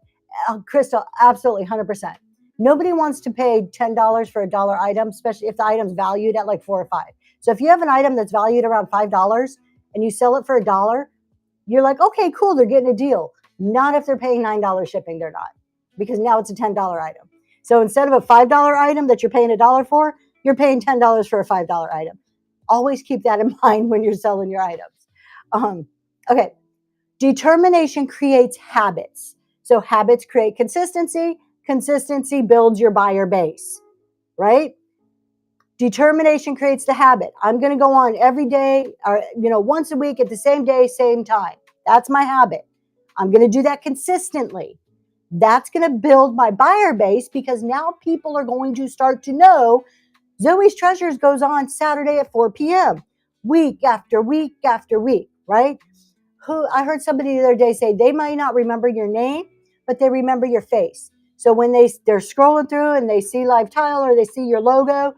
Crystal, absolutely 100%. Nobody wants to pay $10 for a dollar item, especially if the item's valued at like $4 or $5. So if you have an item that's valued around $5 and you sell it for $1, you're like, okay, cool, they're getting a deal. Not if they're paying $9 shipping, they're not, because now it's a $10 item. So instead of a $5 item that you're paying $1 for, you're paying $10 for a $5 item. Always keep that in mind when you're selling your items. Okay. Determination creates habits. So habits create consistency. Consistency builds your buyer base, right? Determination creates the habit. I'm going to go on every day or, once a week at the same day, same time. That's my habit. I'm going to do that consistently. That's going to build my buyer base because now people are going to start to know Zoe's Treasures goes on Saturday at 4 p.m. week after week after week, right? I heard somebody the other day say they might not remember your name, but they remember your face. So when they're scrolling through and they see Live Tile or they see your logo,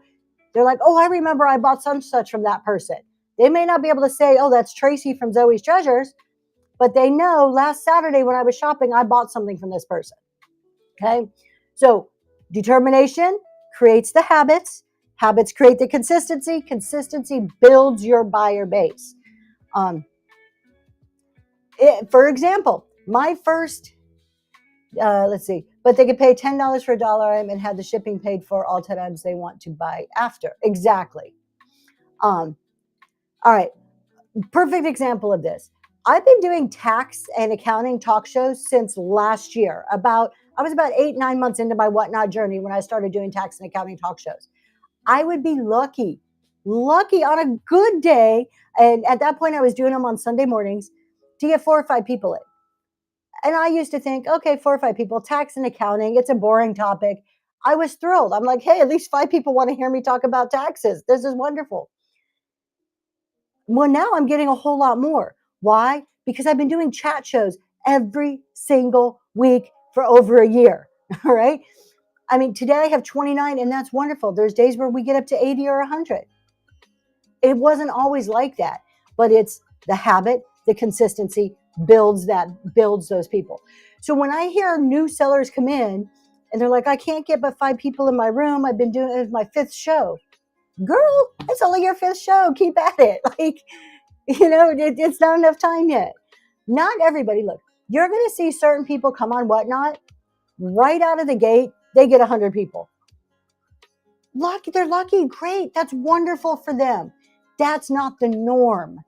they're like, oh, I remember I bought such from that person. They may not be able to say, oh, that's Tracy from Zoe's Treasures, but they know last Saturday when I was shopping, I bought something from this person. Okay. So determination creates the habits. Habits create the consistency. Consistency builds your buyer base. For example, my first, but they could pay $10 for a dollar item and have the shipping paid for all 10 items they want to buy after. Exactly. All right. Perfect example of this. I've been doing tax and accounting talk shows since last year. I was about 8-9 months into my whatnot journey when I started doing tax and accounting talk shows. I would be lucky on a good day. And at that point I was doing them on Sunday mornings to get 4 or 5 people in. And I used to think, okay, 4 or 5 people, tax and accounting, it's a boring topic. I was thrilled. I'm like, hey, at least 5 people want to hear me talk about taxes. This is wonderful. Well, now I'm getting a whole lot more. Why? Because I've been doing chat shows every single week for over a year. All right. I mean, today I have 29 and that's wonderful. There's days where we get up to 80 or 100. It wasn't always like that, but it's the habit, the consistency builds those people. So when I hear new sellers come in and they're like, I can't get but 5 people in my room, I've been doing it's my 5th show. Girl, it's only your 5th show. Keep at it. Like, it's not enough time yet. Not everybody. Look, you're going to see certain people come on Whatnot right out of the gate. They get 100 people. Lucky, they're lucky. Great. That's wonderful for them. That's not the norm.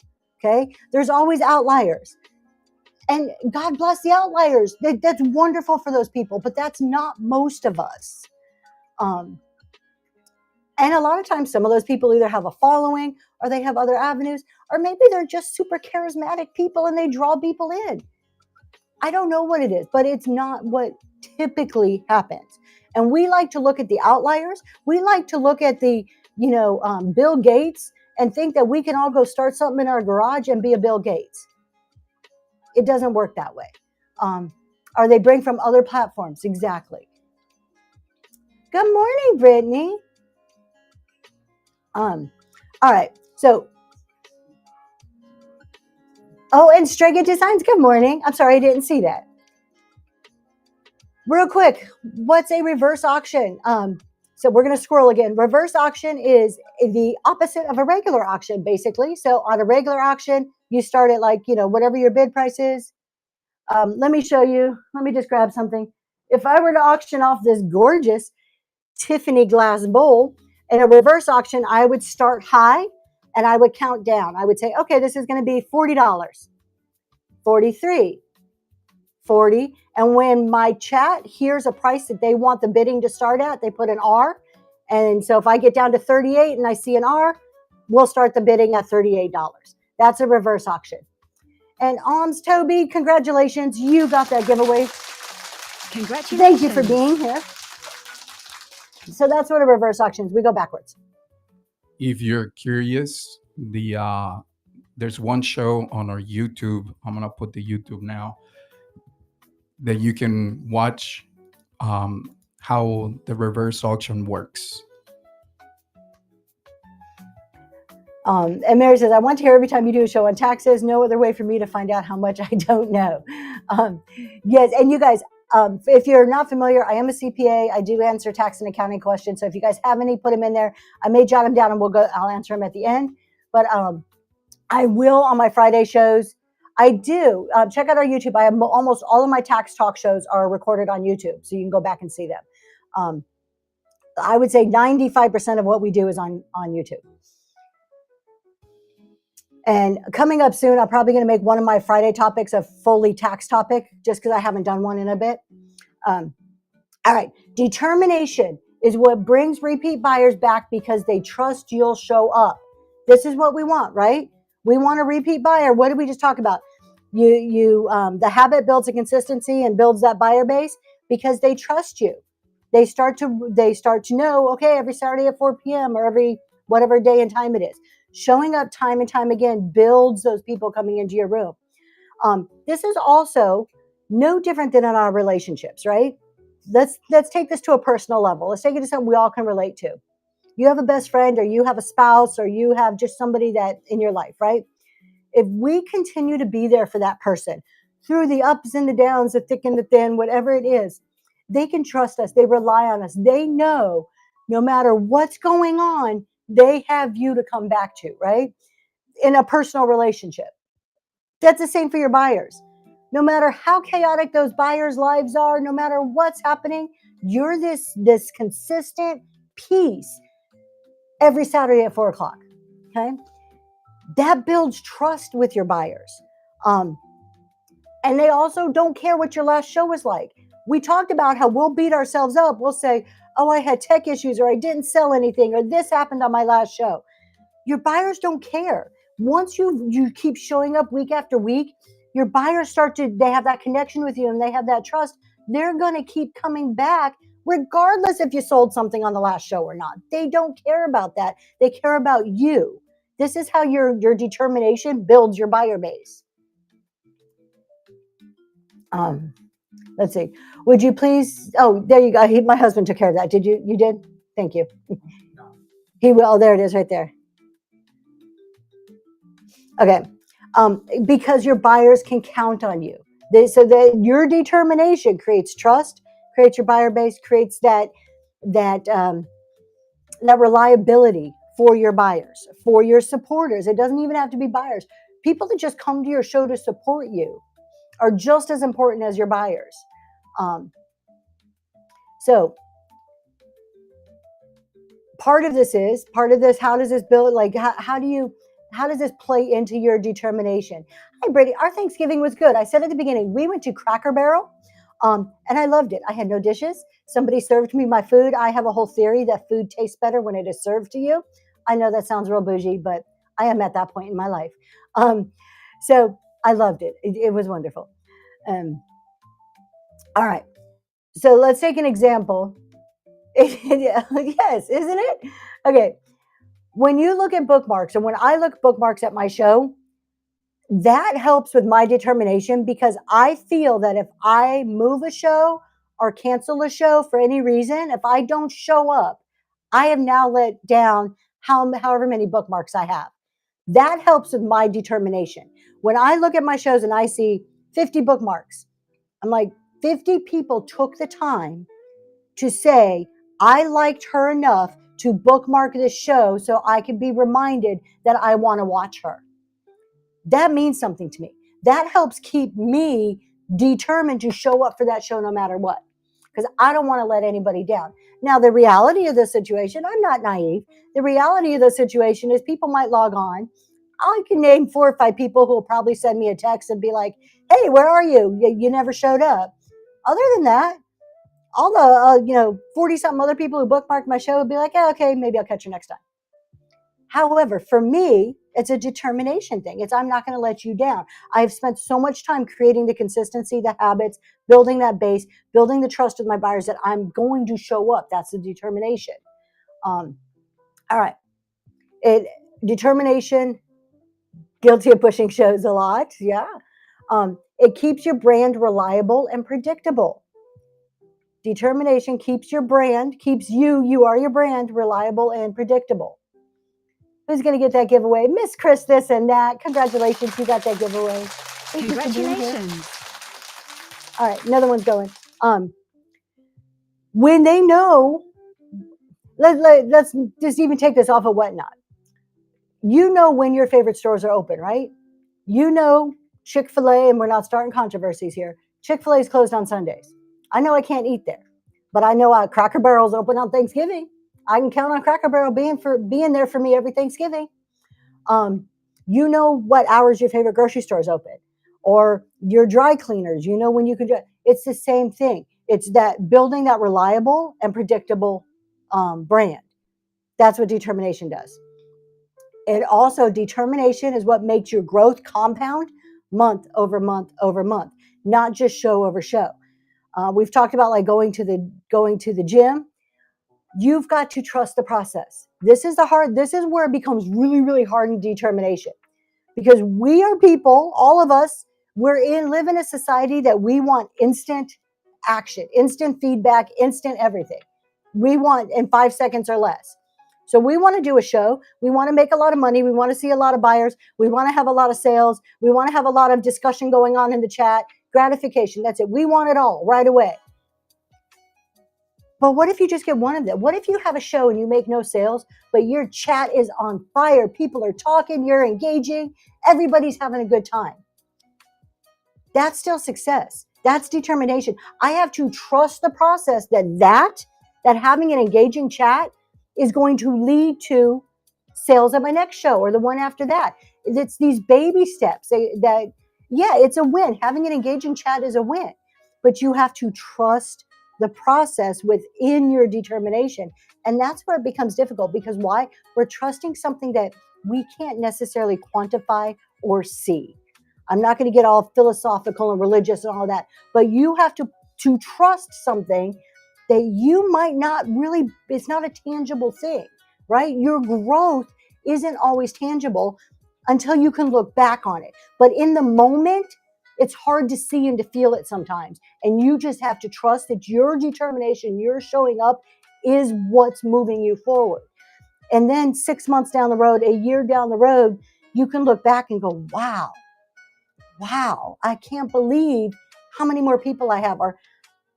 Okay. There's always outliers. And God bless the outliers. That's wonderful for those people, but that's not most of us. And a lot of times, some of those people either have a following or they have other avenues, or maybe they're just super charismatic people and they draw people in. I don't know what it is, but it's not what typically happens. And we like to look at the outliers. We like to look at the, Bill Gates and think that we can all go start something in our garage and be a Bill Gates. It doesn't work that way. Or they bring from other platforms. Exactly. Good morning, Brittany. All right. So, and Strega Designs, good morning. I'm sorry, I didn't see that. Real quick, what's a reverse auction? So we're going to scroll again. Reverse auction is the opposite of a regular auction, basically. So on a regular auction, you start at whatever your bid price is. Let me show you. Let me just grab something. If I were to auction off this gorgeous Tiffany glass bowl, in a reverse auction, I would start high and I would count down. I would say, okay, this is going to be $40, $43, $40. And when my chat hears a price that they want the bidding to start at, they put an R. And so if I get down to 38 and I see an R, we'll start the bidding at $38. That's a reverse auction. And Toby, congratulations. You got that giveaway. Congratulations. Thank you for being here. So that's what a reverse auction is. We go backwards. If you're curious, there's one show on our YouTube. I'm gonna put the YouTube now that you can watch how the reverse auction works. And Mary says, I want to hear every time you do a show on taxes. No other way for me to find out how much I don't know. Yes, and you guys, if you're not familiar, I am a CPA. I do answer tax and accounting questions. So if you guys have any, put them in there. I may jot them down and I'll answer them at the end. But I will on my Friday shows. I do. Check out our YouTube. I have almost all of my tax talk shows are recorded on YouTube. So you can go back and see them. I would say 95% of what we do is on YouTube. And coming up soon, I'm probably going to make one of my Friday topics a fully tax topic, just because I haven't done one in a bit. All right. Determination is what brings repeat buyers back because they trust you'll show up. This is what we want, right? We want a repeat buyer. What did we just talk about? The habit builds a consistency and builds that buyer base because they trust you. They start to know, okay, every Saturday at 4 p.m. or every whatever day and time it is. Showing up time and time again builds those people coming into your room. This is also no different than in our relationships, right? Let's take this to a personal level. Let's take it to something we all can relate to. You have a best friend, or you have a spouse, or you have just somebody that in your life, right? If we continue to be there for that person through the ups and the downs, the thick and the thin, whatever it is, they can trust us. They rely on us. They know no matter what's going on, they have you to come back to, right? In a personal relationship. That's the same for your buyers. No matter how chaotic those buyers' lives are, no matter what's happening, you're this consistent piece every Saturday at 4 o'clock, okay? That builds trust with your buyers. And they also don't care what your last show was like. We talked about how we'll beat ourselves up. We'll say, oh, I had tech issues, or I didn't sell anything, or this happened on my last show. Your buyers don't care. Once you keep showing up week after week, your buyers they have that connection with you and they have that trust. They're going to keep coming back regardless if you sold something on the last show or not. They don't care about that. They care about you. This is how your determination builds your buyer base. Let's see. Would you please? Oh, there you go. My husband took care of that. Did you? You did? Thank you. He will. Oh, there it is right there. Okay. because your buyers can count on you. So that your determination creates trust, creates your buyer base, creates that that reliability for your buyers, for your supporters. It doesn't even have to be buyers. People that just come to your show to support you are just as important as your buyers. So part of this, how does this build, like, how does this play into your determination? Hi, Brady. Our Thanksgiving was good. I said at the beginning, we went to Cracker Barrel, and I loved it. I had no dishes. Somebody served me my food. I have a whole theory that food tastes better when it is served to you. I know that sounds real bougie, but I am at that point in my life. So I loved it. It was wonderful. All right. So let's take an example. Yes, isn't it? Okay. When you look at bookmarks, and when I look bookmarks at my show, that helps with my determination, because I feel that if I move a show or cancel a show for any reason, if I don't show up, I have now let down however many bookmarks I have. That helps with my determination. When I look at my shows and I see 50 bookmarks, I'm like, 50 people took the time to say, I liked her enough to bookmark this show so I can be reminded that I want to watch her. That means something to me. That helps keep me determined to show up for that show no matter what, because I don't want to let anybody down. Now, the reality of the situation, I'm not naive. The reality of the situation is people might log on. I can name 4 or 5 people who will probably send me a text and be like, hey, where are you? You never showed up. Other than that, all the 40-something other people who bookmarked my show would be like, yeah, okay, maybe I'll catch you next time. However, for me, it's a determination thing. I'm not going to let you down. I've spent so much time creating the consistency, the habits, building that base, building the trust with my buyers that I'm going to show up. That's the determination. All right. Determination, guilty of pushing shows a lot. Yeah. It keeps your brand reliable and predictable. Determination keeps your brand, you are your brand, reliable and predictable. Who's going to get that giveaway? Miss Chris, this and that. Congratulations, you got that giveaway. Thank you for being here. Congratulations. All right, another one's going. When they know, let's just even take this off of Whatnot. You know when your favorite stores are open, right? You know Chick-fil-A, and we're not starting controversies here. Chick-fil-A is closed on Sundays. I know I can't eat there, but I know Cracker Barrel's open on Thanksgiving. I can count on Cracker Barrel being there for me every Thanksgiving. You know what hours your favorite grocery store is open, or your dry cleaners. You know when you can do it. It's the same thing. It's that building that reliable and predictable brand. That's what determination does. And also, determination is what makes your growth compound month over month over month, not just show over show. We've talked about like going to the gym. You've got to trust the process. This is where it becomes really, really hard in determination, because we are people, all of us, live in a society that we want instant action, instant feedback, instant everything. We want in 5 seconds or less. So we want to do a show. We want to make a lot of money. We want to see a lot of buyers. We want to have a lot of sales. We want to have a lot of discussion going on in the chat. Gratification. That's it. We want it all right away. But what if you just get one of them? What if you have a show and you make no sales, but your chat is on fire? People are talking, you're engaging, everybody's having a good time. That's still success. That's determination. I have to trust the process that having an engaging chat is going to lead to sales at my next show or the one after that. It's these baby steps it's a win. Having an engaging chat is a win, but you have to trust the process within your determination. And that's where it becomes difficult, because why? We're trusting something that we can't necessarily quantify or see. I'm not going to get all philosophical and religious and all that, but you have to trust something that you might not really, it's not a tangible thing, right? Your growth isn't always tangible until you can look back on it. But in the moment, it's hard to see and to feel it sometimes. And you just have to trust that your determination, your showing up, is what's moving you forward. And then 6 months down the road, a year down the road, you can look back and go, wow, I can't believe how many more people I have. Or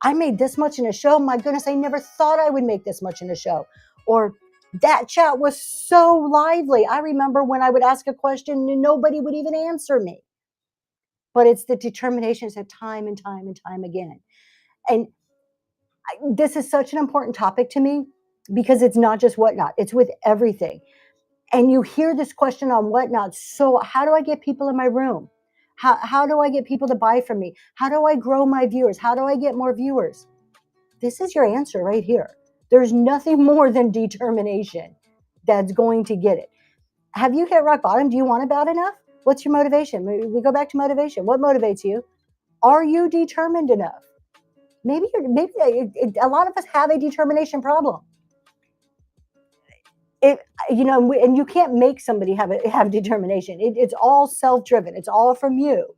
I made this much in a show. My goodness, I never thought I would make this much in a show. Or that chat was so lively. I remember when I would ask a question and nobody would even answer me. But it's the determination to time and time and time again. And this is such an important topic to me because it's not just Whatnot, it's with everything. And you hear this question on Whatnot. So how do I get people in my room? How do I get people to buy from me? How do I grow my viewers? How do I get more viewers? This is your answer right here. There's nothing more than determination that's going to get it. Have you hit rock bottom? Do you want it bad enough? What's your motivation? We go back to motivation. What motivates you? Are you determined enough? Maybe a lot of us have a determination problem. And you can't make somebody have determination. It's all self-driven. It's all from you.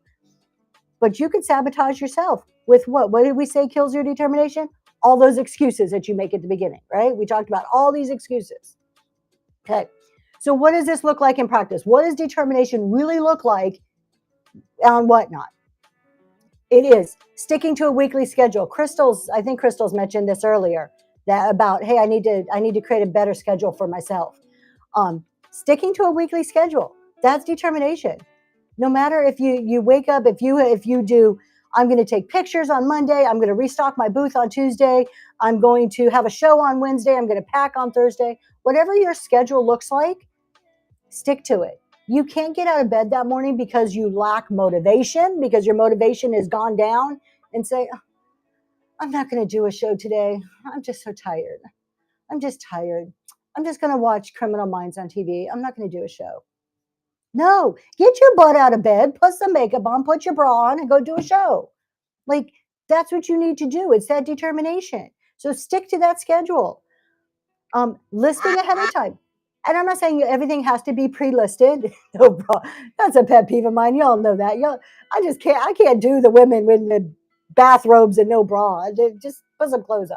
But you could sabotage yourself with what? What did we say kills your determination? All those excuses that you make at the beginning, right? We talked about all these excuses. Okay. So what does this look like in practice? What does determination really look like on Whatnot? It is sticking to a weekly schedule. I think Crystal's mentioned this earlier, that about, hey, I need to create a better schedule for myself. Sticking to a weekly schedule, that's determination. No matter if you wake up, if you do, I'm going to take pictures on Monday, I'm going to restock my booth on Tuesday, I'm going to have a show on Wednesday, I'm going to pack on Thursday, whatever your schedule looks like, stick to it. You can't get out of bed that morning because you lack motivation, because your motivation has gone down, and say, I'm not going to do a show today. I'm just so tired. I'm just tired. I'm just going to watch Criminal Minds on TV. I'm not going to do a show. No, get your butt out of bed, put some makeup on, put your bra on, and go do a show. Like, that's what you need to do. It's that determination. So stick to that schedule. Listing ahead of time. And I'm not saying everything has to be pre-listed. No, bra. That's a pet peeve of mine. Y'all know that. I can't do the women with the bathrobes and no bra. Just put some clothes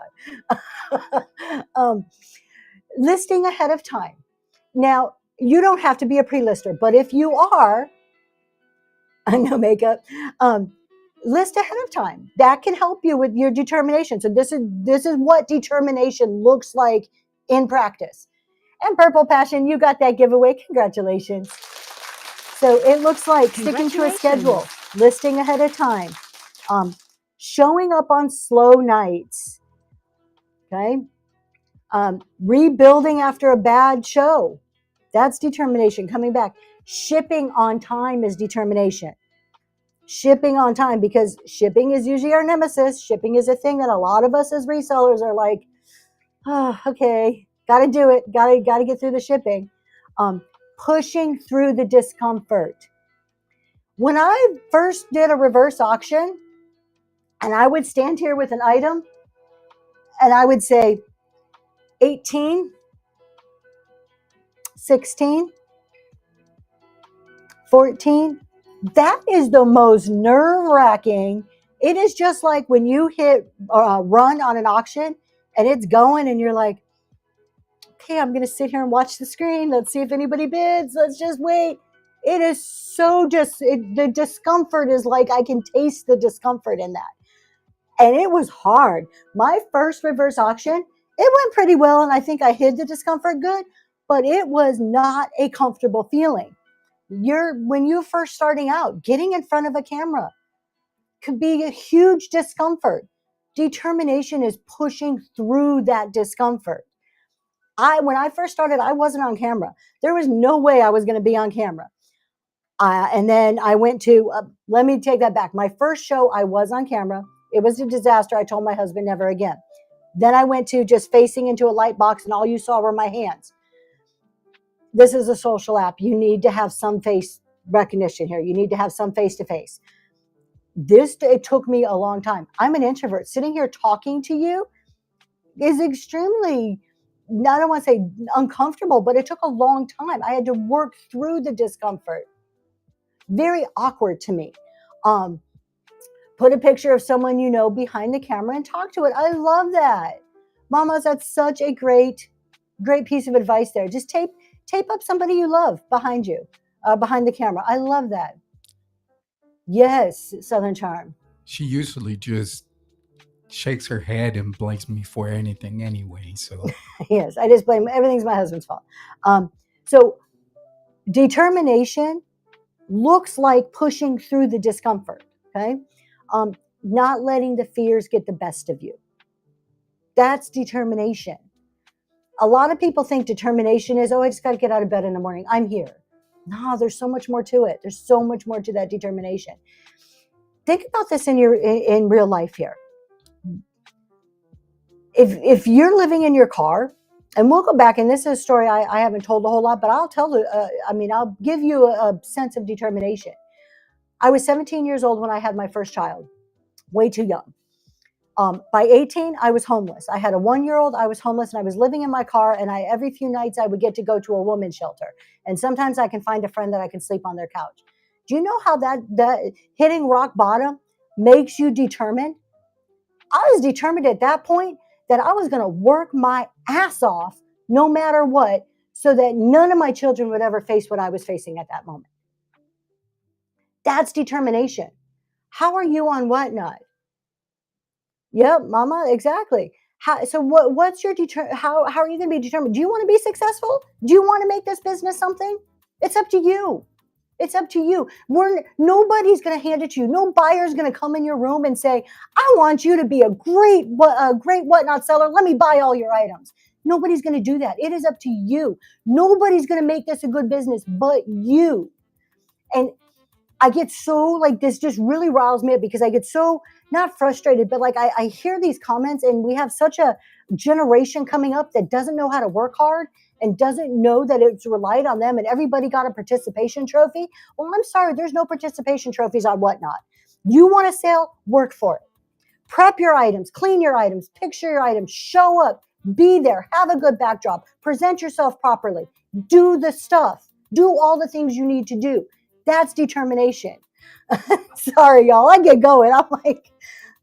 on. Listing ahead of time. Now, you don't have to be a pre-lister, but if you are, no makeup, list ahead of time. That can help you with your determination. So this is what determination looks like in practice. And Purple Passion, you got that giveaway. Congratulations. So it looks like sticking to a schedule, listing ahead of time, showing up on slow nights, okay? Rebuilding after a bad show. That's determination, coming back. Shipping on time is determination. Shipping on time, because shipping is usually our nemesis. Shipping is a thing that a lot of us as resellers are like, oh, okay, got to do it. Got to get through the shipping. Pushing through the discomfort. When I first did a reverse auction, and I would stand here with an item, and I would say 18, 16, 14. That is the most nerve-wracking. It is just like when you hit run on an auction and it's going and you're like, okay, I'm going to sit here and watch the screen. Let's see if anybody bids. Let's just wait. It is so the discomfort is like, I can taste the discomfort in that. And it was hard. My first reverse auction, it went pretty well. And I think I hid the discomfort good, but it was not a comfortable feeling. When you're first starting out, getting in front of a camera could be a huge discomfort. Determination is pushing through that discomfort. When I first started, I wasn't on camera. There was no way I was going to be on camera. And then I went to, let me take that back. My first show, I was on camera. It was a disaster. I told my husband never again. Then I went to just facing into a light box and all you saw were my hands. This is a social app. You need to have some face recognition here. You need to have some face-to-face. It took me a long time. I'm an introvert. Sitting here talking to you is extremely, I don't want to say uncomfortable, but it took a long time. I had to work through the discomfort. Very awkward to me. Put a picture of someone you know behind the camera and talk to it. I love that. Mamas, that's such a great piece of advice there. Just tape up somebody you love behind you. behind the camera. I love that. Yes, Southern Charm. She usually just shakes her head and blames me for anything anyway. So Yes, I just blame everything's my husband's fault. So determination looks like pushing through the discomfort. Okay, not letting the fears get the best of you. That's determination. A lot of people think determination is, oh, I just got to get out of bed in the morning. I'm here. No, there's so much more to it. There's so much more to that determination. Think about this in real life here. If you're living in your car, and we'll go back, and this is a story I haven't told a whole lot, but I'll give you a sense of determination. I was 17 years old when I had my first child, way too young. By 18, I was homeless. I had a 1-year-old, I was homeless, and I was living in my car, and every few nights I would get to go to a women's shelter. And sometimes I can find a friend that I can sleep on their couch. Do you know how that hitting rock bottom makes you determined? I was determined at that point that I was going to work my ass off no matter what, so that none of my children would ever face what I was facing at that moment. That's determination. How are you on Whatnot? Yep, mama, exactly. What's your how are you going to be determined? Do you want to be successful? Do you want to make this business something? It's up to you. It's up to you. Nobody's going to hand it to you. No buyer's going to come in your room and say, I want you to be a great Whatnot seller. Let me buy all your items. Nobody's going to do that. It is up to you. Nobody's going to make this a good business but you. And I get so this just really riles me up, because I get so not frustrated, but I hear these comments, and we have such a generation coming up that doesn't know how to work hard and doesn't know that it's relied on them, and everybody got a participation trophy. Well, I'm sorry, there's no participation trophies on Whatnot. You want to sell, work for it. Prep your items, clean your items, picture your items, show up, be there, have a good backdrop, present yourself properly, do the stuff, do all the things you need to do. That's determination. Sorry, y'all, I get going.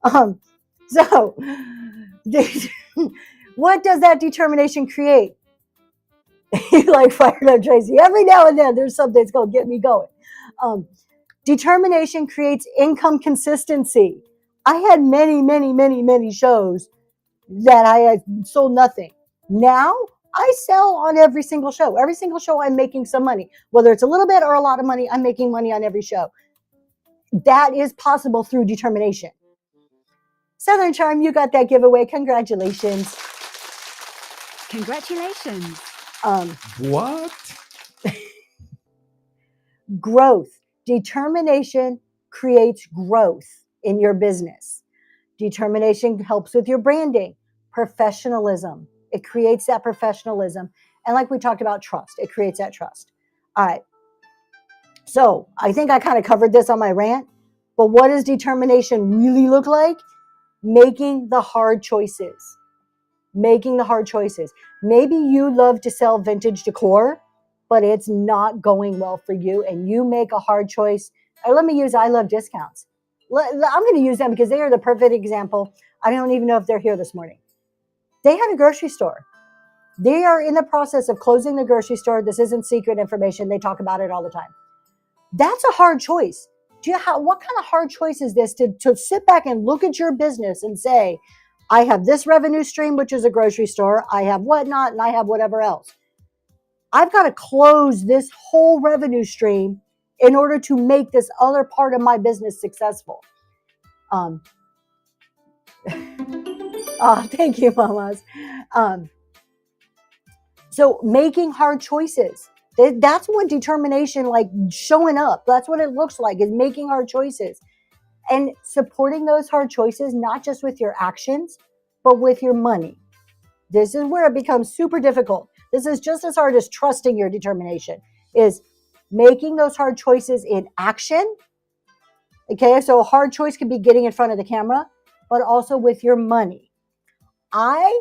I'm what does that determination create? You fired up, Tracy. Every now and then there's something that's going to get me going. Determination creates income consistency. I had many shows that I had sold nothing. Now I sell on every single show. Every single show I'm making some money. Whether it's a little bit or a lot of money, I'm making money on every show. That is possible through determination. Southern Charm, you got that giveaway. Congratulations. Congratulations. what? Growth. Determination creates growth in your business. Determination helps with your branding. Professionalism. It creates that professionalism. And like we talked about, trust. It creates that trust. All right. So I think I kind of covered this on my rant. But what does determination really look like? Making the hard choices. Making the hard choices. Maybe you love to sell vintage decor, but it's not going well for you, and you make a hard choice. Or let me use I Love Discounts. I'm going to use them because they are the perfect example. I don't even know if they're here this morning. They had a grocery store. They are in the process of closing the grocery store. This isn't secret information. They talk about it all the time. That's a hard choice. What kind of hard choice is this to sit back and look at your business and say, I have this revenue stream, which is a grocery store. I have Whatnot, and I have whatever else. I've got to close this whole revenue stream in order to make this other part of my business successful. Thank you, mamas. So making hard choices. That's what determination, showing up. That's what it looks like, is making hard choices. And supporting those hard choices, not just with your actions, but with your money. This is where it becomes super difficult. This is just as hard as trusting your determination, is making those hard choices in action. Okay, so a hard choice could be getting in front of the camera, but also with your money. I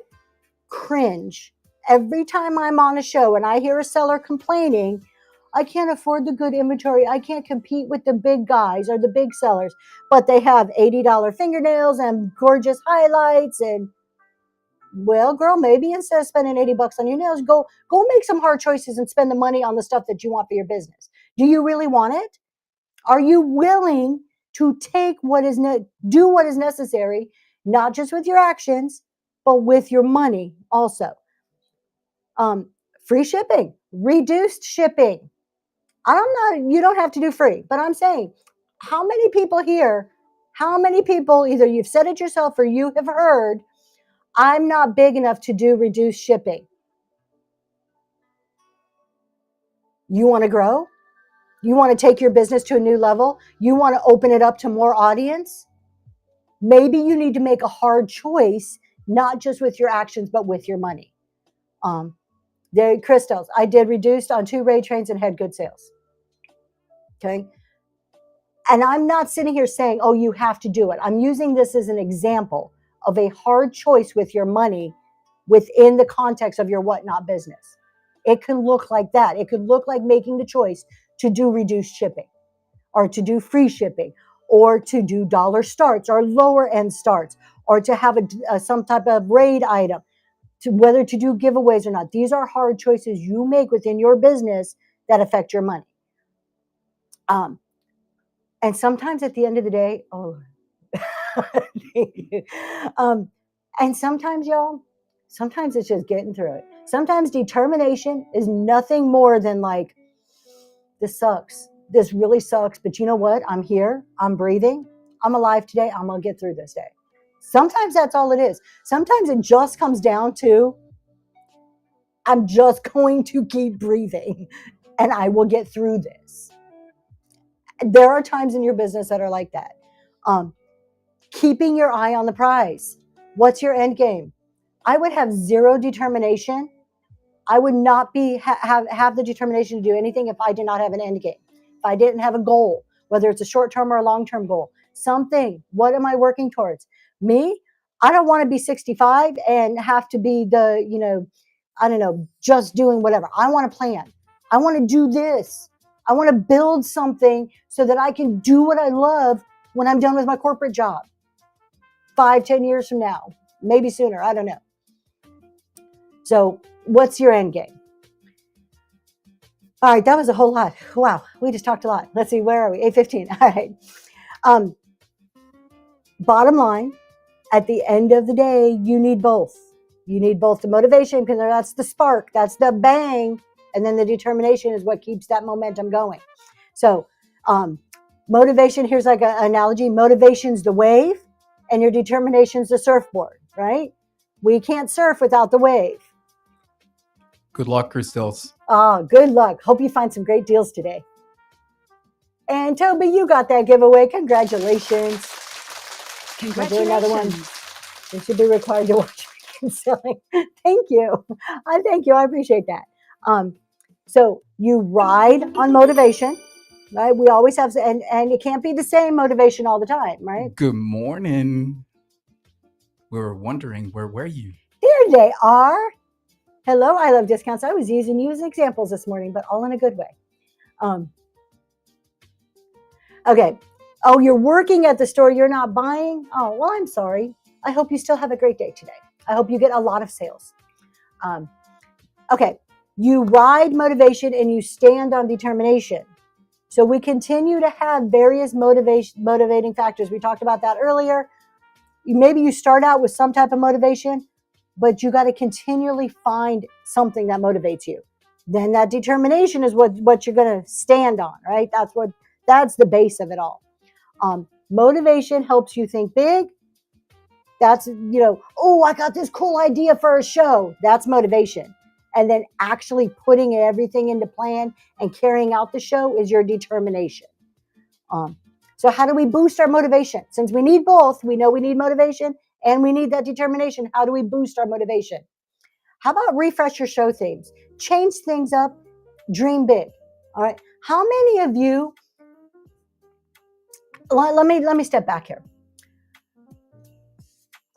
cringe every time I'm on a show and I hear a seller complaining, I can't afford the good inventory. I can't compete with the big guys or the big sellers, but they have $80 fingernails and gorgeous highlights. And well, girl, maybe instead of spending $80 on your nails, go make some hard choices and spend the money on the stuff that you want for your business. Do you really want it? Are you willing to take do what is necessary, not just with your actions, but with your money also? Free shipping, reduced shipping. You don't have to do free, but I'm saying, how many people here, how many people, either you've said it yourself or you have heard, I'm not big enough to do reduced shipping? You want to grow? You want to take your business to a new level? You want to open it up to more audience? Maybe you need to make a hard choice, not just with your actions, but with your money. Crystals, I did reduced on 2 raid trains and had good sales. Okay. And I'm not sitting here saying, oh, you have to do it. I'm using this as an example of a hard choice with your money within the context of your whatnot business. It can look like that. It could look like making the choice to do reduced shipping, or to do free shipping, or to do dollar starts or lower end starts, or to have some type of raid item, to whether to do giveaways or not. These are hard choices you make within your business that affect your money. And sometimes at the end of the day, thank you. And sometimes, y'all, sometimes it's just getting through it. Sometimes determination is nothing more than like, this sucks. This really sucks. But you know what? I'm here. I'm breathing. I'm alive today. I'm going to get through this day. Sometimes that's all it is. Sometimes it just comes down to, I'm just going to keep breathing and I will get through this. There are times in your business that are like that. Keeping your eye on the prize. What's your end game? I would have zero determination. I would not have the determination to do anything if I did not have an end game. If I didn't have a goal, whether it's a short-term or a long-term goal, something. What am I working towards? Me, I don't want to be 65 and have to be just doing whatever. I want to plan. I want to do this. I want to build something so that I can do what I love when I'm done with my corporate job. 5-10 years from now, maybe sooner. I don't know. So what's your end game? All right, that was a whole lot. Wow, we just talked a lot. Let's see, where are we? 8:15. All right. Bottom line, at the end of the day, you need both. You need both the motivation, because that's the spark, that's the bang, and then the determination is what keeps that momentum going. So motivation, here's like an analogy. Motivation's the wave, and your determination's the surfboard, right? We can't surf without the wave. Good luck, Crystals. Good luck. Hope you find some great deals today. And Toby, you got that giveaway. Congratulations. We'll do another one. You should be required to watch selling. Thank you. Thank you. I appreciate that. So you ride on motivation, right? We always have, and it can't be the same motivation all the time, right? Good morning. We were wondering, where were you? There they are. Hello, I love discounts. I was using you as examples this morning, but all in a good way. Okay. Oh, you're working at the store. You're not buying? Oh, well, I'm sorry. I hope you still have a great day today. I hope you get a lot of sales. Okay. You ride motivation and you stand on determination. So we continue to have various motivating factors. We talked about that earlier. Maybe you start out with some type of motivation, but you got to continually find something that motivates you. Then that determination is what you're going to stand on, right? That's the base of it all. Motivation helps you think big. That's, I got this cool idea for a show. That's motivation. And then actually putting everything into plan and carrying out the show is your determination. So how do we boost our motivation? Since we need both, we know we need motivation and we need that determination. How do we boost our motivation? How about refresh your show themes? Change things up, dream big. All right. How many of you, let me step back here.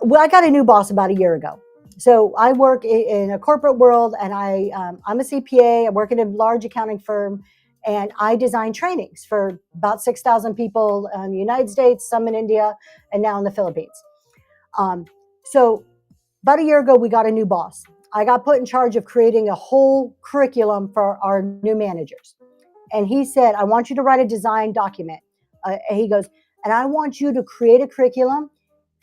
Well, I got a new boss about a year ago. So I work in a corporate world, and I'm a CPA. I work in a large accounting firm, and I design trainings for about 6,000 people in the United States, some in India, and now in the Philippines. So about a year ago, we got a new boss. I got put in charge of creating a whole curriculum for our new managers. And he said, I want you to write a design document. And he goes, and I want you to create a curriculum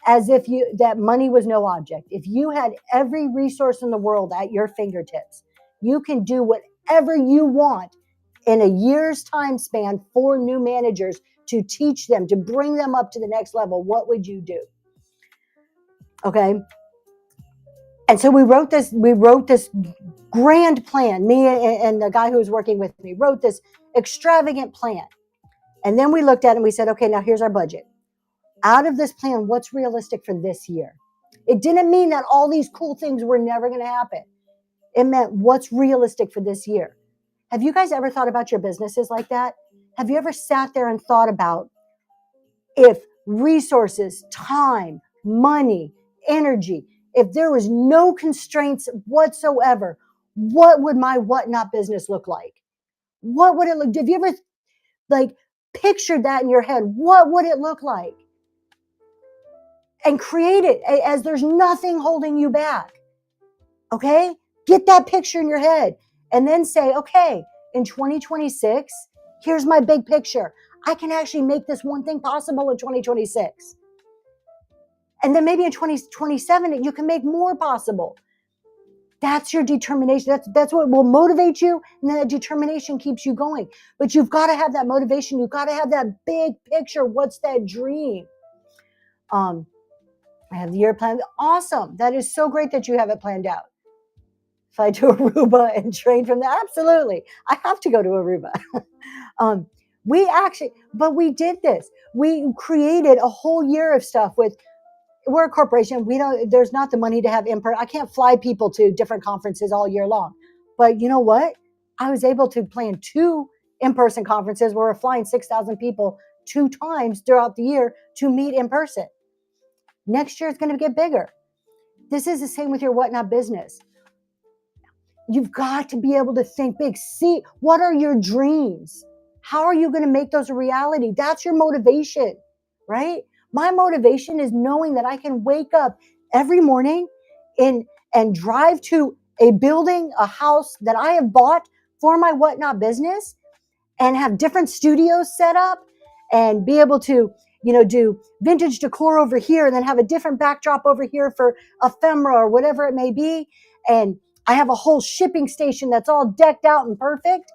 as if that money was no object. If you had every resource in the world at your fingertips, you can do whatever you want in a year's time span for new managers to teach them, to bring them up to the next level. What would you do? Okay. And so we wrote this grand plan. Me and the guy who was working with me wrote this extravagant plan. And then we looked at it and we said, okay, now here's our budget. Out of this plan, what's realistic for this year? It didn't mean that all these cool things were never going to happen. It meant what's realistic for this year. Have you guys ever thought about your businesses like that? Have you ever sat there and thought about if resources, time, money, energy, if there was no constraints whatsoever, what would my whatnot business look like? What would it look? Have you ever pictured that in your head? What would it look like? And create it as there's nothing holding you back. Okay? Get that picture in your head and then say, okay, in 2026, here's my big picture. I can actually make this one thing possible in 2026. And then maybe in 2027, you can make more possible. That's your determination. That's what will motivate you. And then that determination keeps you going. But you've got to have that motivation. You've got to have that big picture. What's that dream? I have the year planned. Awesome. That is so great that you have it planned out. If I do Aruba and train from there, absolutely. I have to go to Aruba. We did this. We created a whole year of stuff we're a corporation. There's not the money to have I can't fly people to different conferences all year long. But you know what? I was able to plan 2 in-person conferences where we're flying 6,000 people 2 times throughout the year to meet in person. Next year, it's going to get bigger. This is the same with your whatnot business. You've got to be able to think big. See, what are your dreams? How are you going to make those a reality? That's your motivation, right? My motivation is knowing that I can wake up every morning and drive to a building, a house that I have bought for my whatnot business and have different studios set up and be able to, do vintage decor over here and then have a different backdrop over here for ephemera or whatever it may be. And I have a whole shipping station that's all decked out and perfect.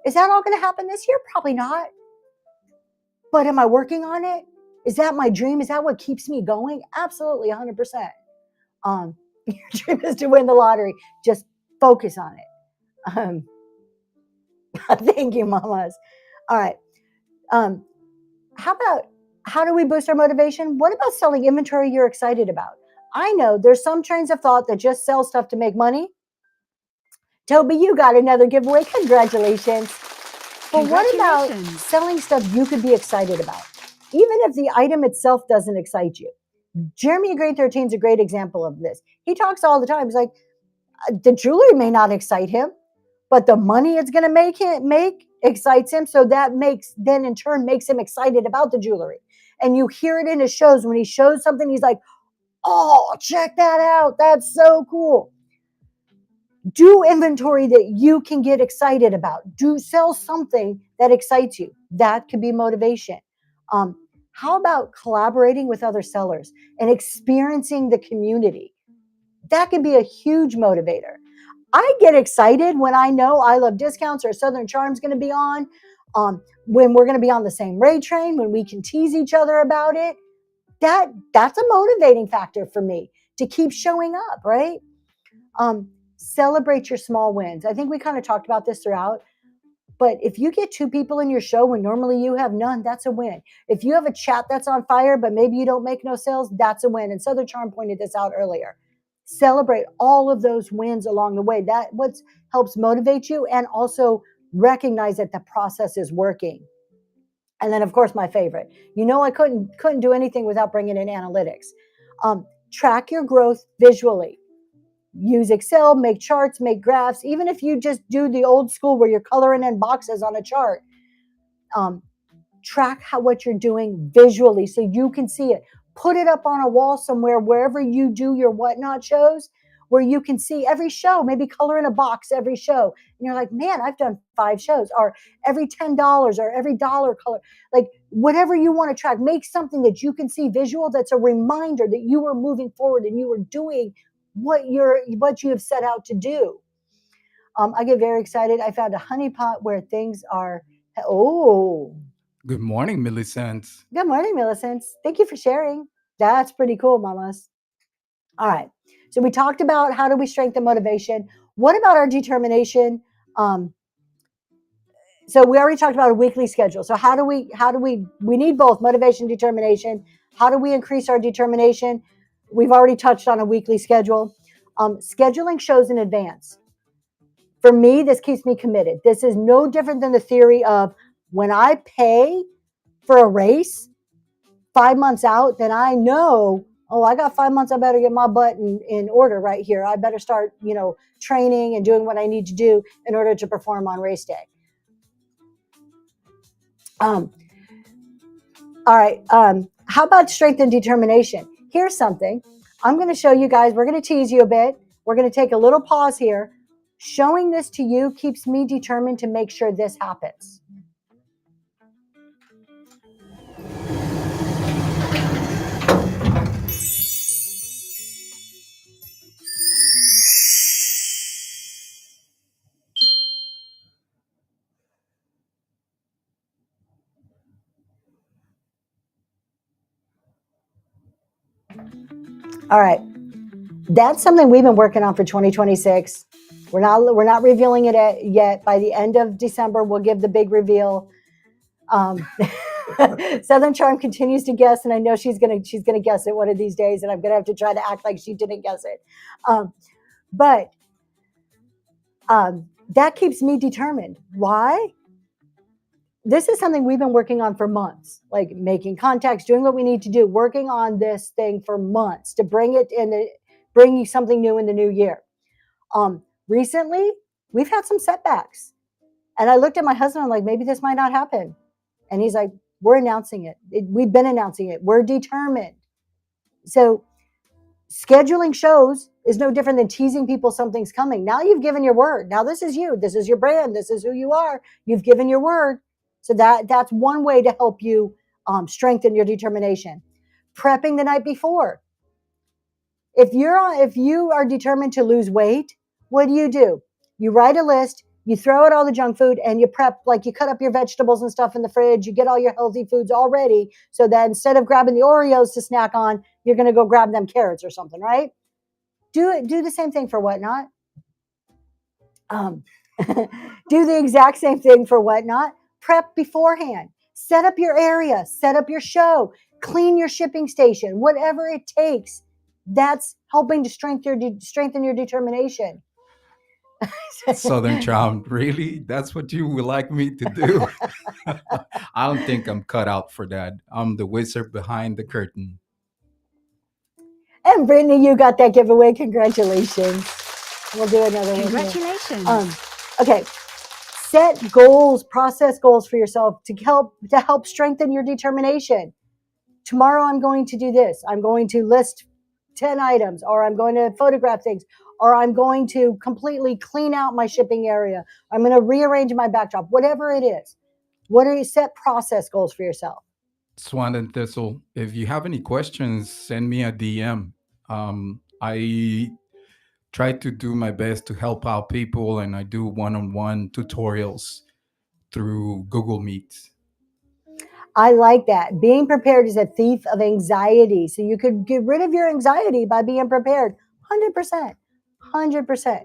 Is that all going to happen this year? Probably not. But am I working on it? Is that my dream? Is that what keeps me going? Absolutely, 100%. Your dream is to win the lottery. Just focus on it. Thank you, mamas. All right. How do we boost our motivation? What about selling inventory you're excited about? I know there's some trains of thought that just sell stuff to make money. Toby, you got another giveaway. Congratulations. But what about selling stuff you could be excited about? Even if the item itself doesn't excite you. Jeremy Green 13 is a great example of this. He talks all the time. He's like, the jewelry may not excite him, but the money it's going to make excites him. So that then in turn makes him excited about the jewelry. And you hear it in his shows. When he shows something, he's like, oh, check that out. That's so cool. Do inventory that you can get excited about. Sell something that excites you. That could be motivation. How about collaborating with other sellers and experiencing the community? That could be a huge motivator. I get excited when I know I Love Discounts or Southern Charm's going to be on, when we're going to be on the same raid train, when we can tease each other about it. That's a motivating factor for me to keep showing up, right? Celebrate your small wins. I think we kind of talked about this throughout. But if you get 2 people in your show when normally you have none, that's a win. If you have a chat that's on fire, but maybe you don't make no sales, that's a win. And Southern Charm pointed this out earlier. Celebrate all of those wins along the way. That helps motivate you and also recognize that the process is working. And then, of course, my favorite. I couldn't do anything without bringing in analytics. Track your growth visually. Use Excel, make charts, make graphs. Even if you just do the old school where you're coloring in boxes on a chart, track what you're doing visually so you can see it. Put it up on a wall somewhere, wherever you do your whatnot shows, where you can see every show, maybe color in a box every show. And you're like, man, I've done 5 shows, or every $10 or every dollar color, like whatever you want to track, make something that you can see visual. That's a reminder that you are moving forward and you are doing what you have set out to do. I get very excited. I found a honeypot where things are, oh, Good morning, Millicent. good morning, Millicent. Thank you for sharing. That's pretty cool, mamas. All right. So we talked about how do we strengthen motivation. What about our determination? So we already talked about a weekly schedule. So we need both motivation and determination. How do we increase our determination? We've already touched on a weekly schedule. Scheduling shows in advance. For me, this keeps me committed. This is no different than the theory of when I pay for a race 5 months out, then I know, oh, I got 5 months. I better get my butt in order right here. I better start, training and doing what I need to do in order to perform on race day. All right. How about strength and determination? Here's something. I'm going to show you guys. We're going to tease you a bit. We're going to take a little pause here. Showing this to you keeps me determined to make sure this happens. All right. That's something we've been working on for 2026. We're not revealing it yet. By the end of December, we'll give the big reveal. Southern Charm continues to guess, and I know she's gonna guess it one of these days, and I'm gonna have to try to act like she didn't guess it. But that keeps me determined. Why? This is something we've been working on for months, like making contacts, doing what we need to do, working on this thing for months to bring you something new in the new year. Recently, we've had some setbacks. And I looked at my husband, I'm like, maybe this might not happen. And he's like, we're announcing it. We've been announcing it. We're determined. So scheduling shows is no different than teasing people something's coming. Now you've given your word. Now this is you. This is your brand. This is who you are. You've given your word. So that's one way to help you strengthen your determination. Prepping the night before. If you are determined to lose weight, what do? You write a list, you throw out all the junk food, and you prep, like you cut up your vegetables and stuff in the fridge, you get all your healthy foods all ready, so that instead of grabbing the Oreos to snack on, you're going to go grab them carrots or something, right? Do the same thing for Whatnot. Do the exact same thing for Whatnot. Prep beforehand. Set up your area, set up your show, clean your shipping station, whatever it takes. That's helping to strengthen your determination. Southern Charm, really? That's what you would like me to do? I don't think I'm cut out for that. I'm the wizard behind the curtain. And Brittany, you got that giveaway. Congratulations. We'll do another one. Congratulations. Okay. Set goals, process goals for yourself to help strengthen your determination. Tomorrow I'm going to do this. I'm going to list 10 items, or I'm going to photograph things, or I'm going to completely clean out my shipping area. I'm going to rearrange my backdrop, whatever it is. What are you set process goals for yourself? Swan and Thistle, if you have any questions, send me a DM. I try to do my best to help out people, and I do one-on-one tutorials through Google Meet. I like that. Being prepared is a thief of anxiety. So you could get rid of your anxiety by being prepared. 100%. 100%.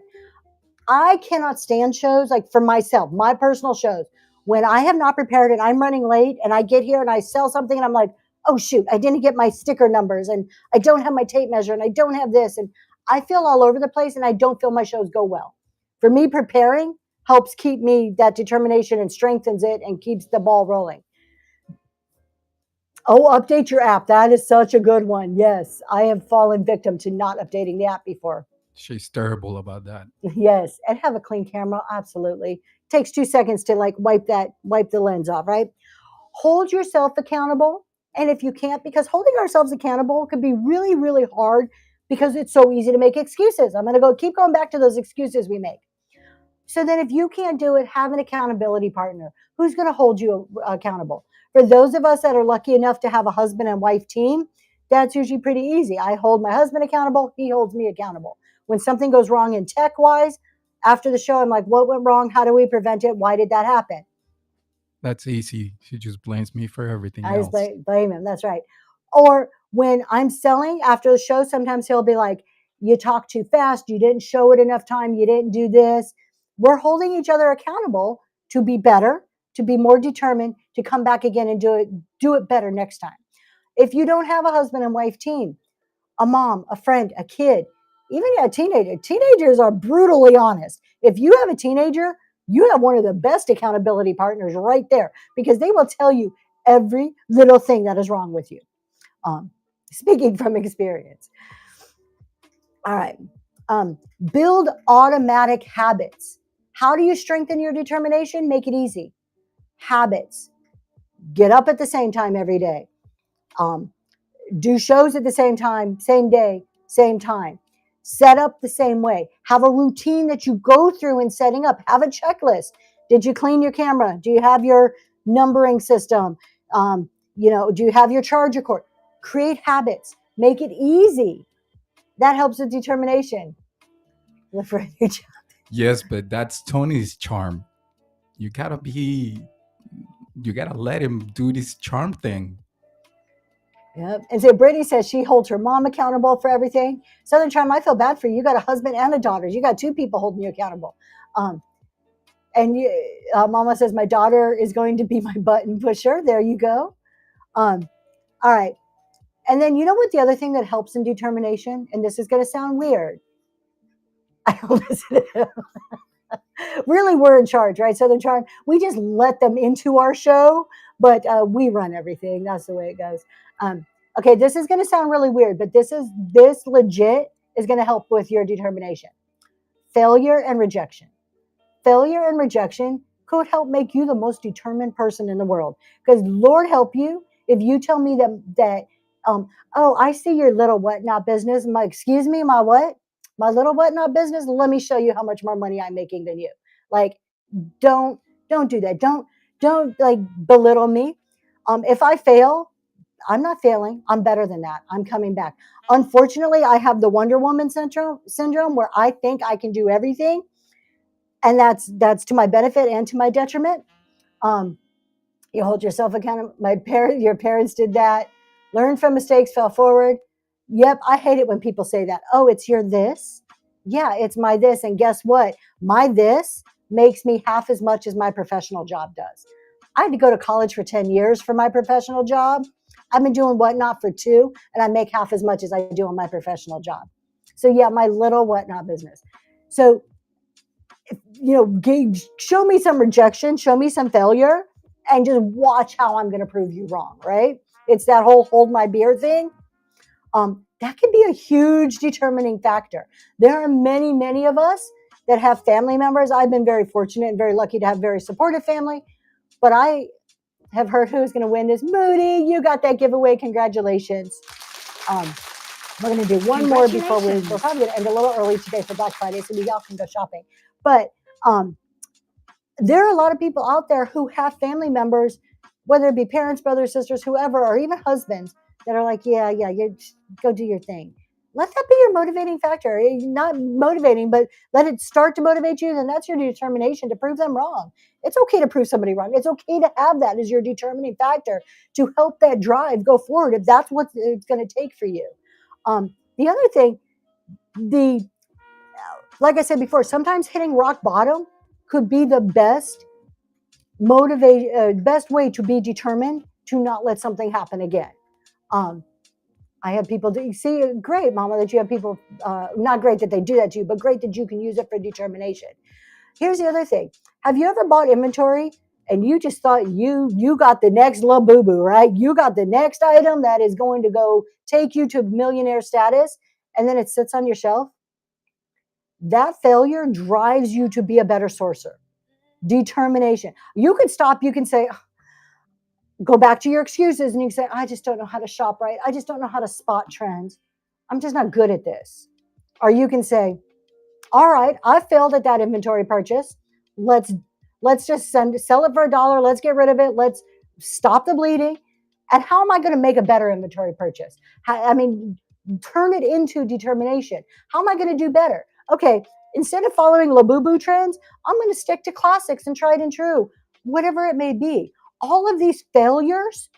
I cannot stand shows, like for myself, my personal shows, when I have not prepared and I'm running late and I get here and I sell something and I'm like, oh shoot, I didn't get my sticker numbers and I don't have my tape measure and I don't have this. And I feel all over the place and I don't feel my shows go well. For me, preparing helps keep me that determination and strengthens it and keeps the ball rolling. Oh, update your app. That is such a good one. Yes, I have fallen victim to not updating the app before. She's terrible about that. Yes, and have a clean camera. Absolutely. Takes 2 seconds to like wipe the lens off, right? Hold yourself accountable. And if you can't, because holding ourselves accountable can be really, really hard because it's so easy to make excuses. I'm going to keep going back to those excuses we make. So then if you can't do it, have an accountability partner who's going to hold you accountable. For those of us that are lucky enough to have a husband and wife team, that's usually pretty easy. I hold my husband accountable. He holds me accountable. When something goes wrong in tech wise, after the show, I'm like, what went wrong? How do we prevent it? Why did that happen? That's easy. She just blames me for everything I just else. blame him. That's right. Or when I'm selling after the show, sometimes he'll be like, you talk too fast. You didn't show it enough time. You didn't do this. We're holding each other accountable to be better, to be more determined, to come back again and do it better next time. If you don't have a husband and wife team, a mom, a friend, a kid, even a teenager, teenagers are brutally honest. If you have a teenager, you have one of the best accountability partners right there, because they will tell you every little thing that is wrong with you. Speaking from experience. All right. Build automatic habits. How do you strengthen your determination? Make it easy. Habits. Get up at the same time every day. Do shows at the same time, same day, same time. Set up the same way. Have a routine that you go through in setting up. Have a checklist. Did you clean your camera? Do you have your numbering system? Do you have your charger cord? Create habits. Make it easy. That helps with determination. Look for a new job. Yes, but that's Tony's charm. You gotta let him do this charm thing. Yep. And so Brittany says she holds her mom accountable for everything. Southern Charm, I feel bad for you. You got a husband and a daughter. You got two people holding you accountable. Mama says my daughter is going to be my button pusher. There you go. All right. And then you know what the other thing that helps in determination? And this is going to sound weird. I don't listen to him. Really, we're in charge, right? Southern Charm. We just let them into our show, but we run everything. That's the way it goes. Okay, this is going to sound really weird, but this legit is going to help with your determination. Failure and rejection. Failure and rejection could help make you the most determined person in the world. Because Lord help you if you tell me that I see your little whatnot business. Excuse me, my what? My little whatnot business. Let me show you how much more money I'm making than you. Like, don't do that. Don't like belittle me. If I fail, I'm not failing. I'm better than that. I'm coming back. Unfortunately, I have the Wonder Woman syndrome where I think I can do everything. And that's to my benefit and to my detriment. You hold yourself accountable. Your parents did that. Learn from mistakes, fell forward. Yep, I hate it when people say that. Oh, it's your this. Yeah, it's my this. And guess what? My this makes me half as much as my professional job does. I had to go to college for 10 years for my professional job. I've been doing whatnot for 2, and I make half as much as I do on my professional job. So yeah, my little whatnot business. So, show me some rejection, show me some failure, and just watch how I'm going to prove you wrong, right? It's that whole hold my beer thing. That can be a huge determining factor. There are many, many of us that have family members. I've been very fortunate and very lucky to have very supportive family, but I have heard who's going to win this. Moody, you got that giveaway. Congratulations. We're going to do one more before we're probably going to end a little early today for Black Friday, so we all can go shopping. But there are a lot of people out there who have family members, whether it be parents, brothers, sisters, whoever, or even husbands, that are like, yeah, you go do your thing. Let that be your motivating factor. Not motivating, but let it start to motivate you. Then that's your determination to prove them wrong. It's okay to prove somebody wrong. It's okay to have that as your determining factor to help that drive go forward if that's what it's going to take for you. The other thing, like I said before, sometimes hitting rock bottom could be the best way to be determined to not let something happen again. I have people see, great, Mama, that you have people, not great that they do that to you, but great that you can use it for determination. Here's the other thing. Have you ever bought inventory and you just thought you got the next Labubu, right? You got the next item that is going to go take you to millionaire status, and then it sits on your shelf? That failure drives you to be a better sourcer. Determination. You can stop, you can say, go back to your excuses, and you can say, I just don't know how to shop right. I just don't know how to spot trends. I'm just not good at this. Or you can say, all right, I failed at that inventory purchase. Let's just sell it for $1. Let's get rid of it. Let's stop the bleeding. And how am I going to make a better inventory purchase? Turn it into determination. How am I going to do better? Okay, instead of following Labubu trends, I'm going to stick to classics and tried and true, whatever it may be. All of these failures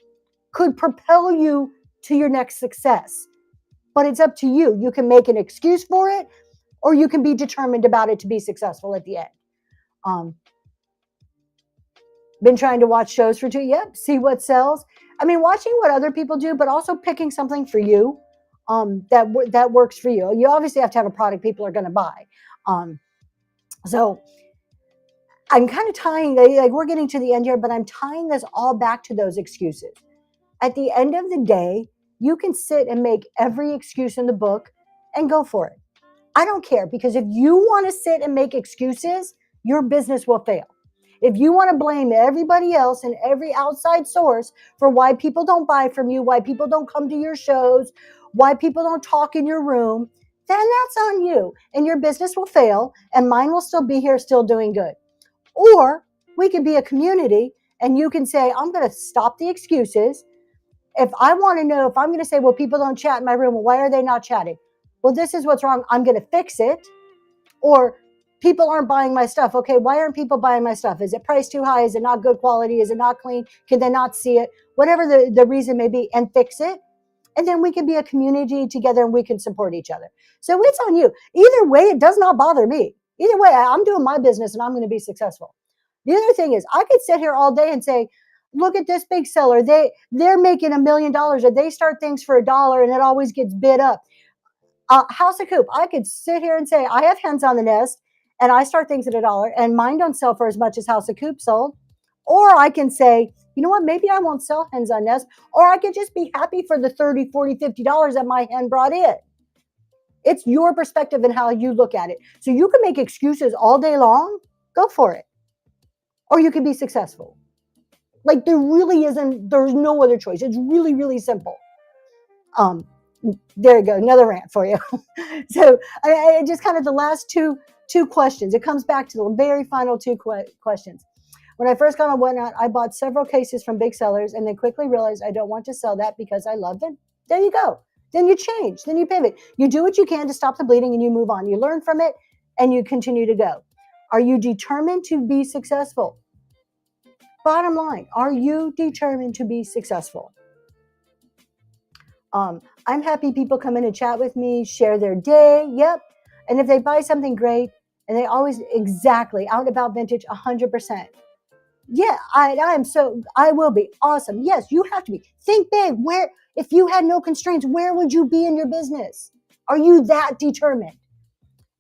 could propel you to your next success, but it's up to you. You can make an excuse for it, or you can be determined about it to be successful at the end. Been trying to watch shows for 2 years. Yep, see what sells. Watching what other people do, but also picking something for you that works for you. You obviously have to have a product people are going to buy. So I'm kind of tying, like we're getting to the end here, but I'm tying this all back to those excuses. At the end of the day, you can sit and make every excuse in the book and go for it. I don't care, because if you want to sit and make excuses, your business will fail. If you want to blame everybody else and every outside source for why people don't buy from you, why people don't come to your shows, why people don't talk in your room, then that's on you, and your business will fail, and mine will still be here, still doing good. Or we can be a community, and you can say, I'm going to stop the excuses. If I want to know, if I'm going to say, well, people don't chat in my room, well, why are they not chatting? Well, this is what's wrong. I'm going to fix it. Or people aren't buying my stuff. Okay, why aren't people buying my stuff? Is it priced too high? Is it not good quality? Is it not clean? Can they not see it? Whatever the reason may be, and fix it. And then we can be a community together, and we can support each other. So it's on you. Either way, it does not bother me. Either way, I'm doing my business and I'm going to be successful. The other thing is, I could sit here all day and say, look at this big seller. They're making $1 million, or they start things for $1 and it always gets bid up. House of Coop, I could sit here and say, I have Hens on the Nest and I start things at $1 and mine don't sell for as much as House of Coop sold. Or I can say, you know what, maybe I won't sell Hens on Nest, or I could just be happy for the $30, $40, $50 that my hen brought in. It's your perspective and how you look at it. So you can make excuses all day long, go for it. Or you can be successful. Like there's no other choice. It's really, really simple. There you go, another rant for you. So I just kind of the last two questions. It comes back to the very final two questions. When I first got on Whatnot, I bought several cases from big sellers and then quickly realized I don't want to sell that because I love them. There you go. Then you change. Then you pivot. You do what you can to stop the bleeding and you move on. You learn from it and you continue to go. Are you determined to be successful? Bottom line, are you determined to be successful? I'm happy people come in and chat with me, share their day. Yep. And if they buy something great, and they always exactly out about vintage 100%. Yeah, I will be awesome. Yes, you have to be. Think big. If you had no constraints, where would you be in your business? Are you that determined?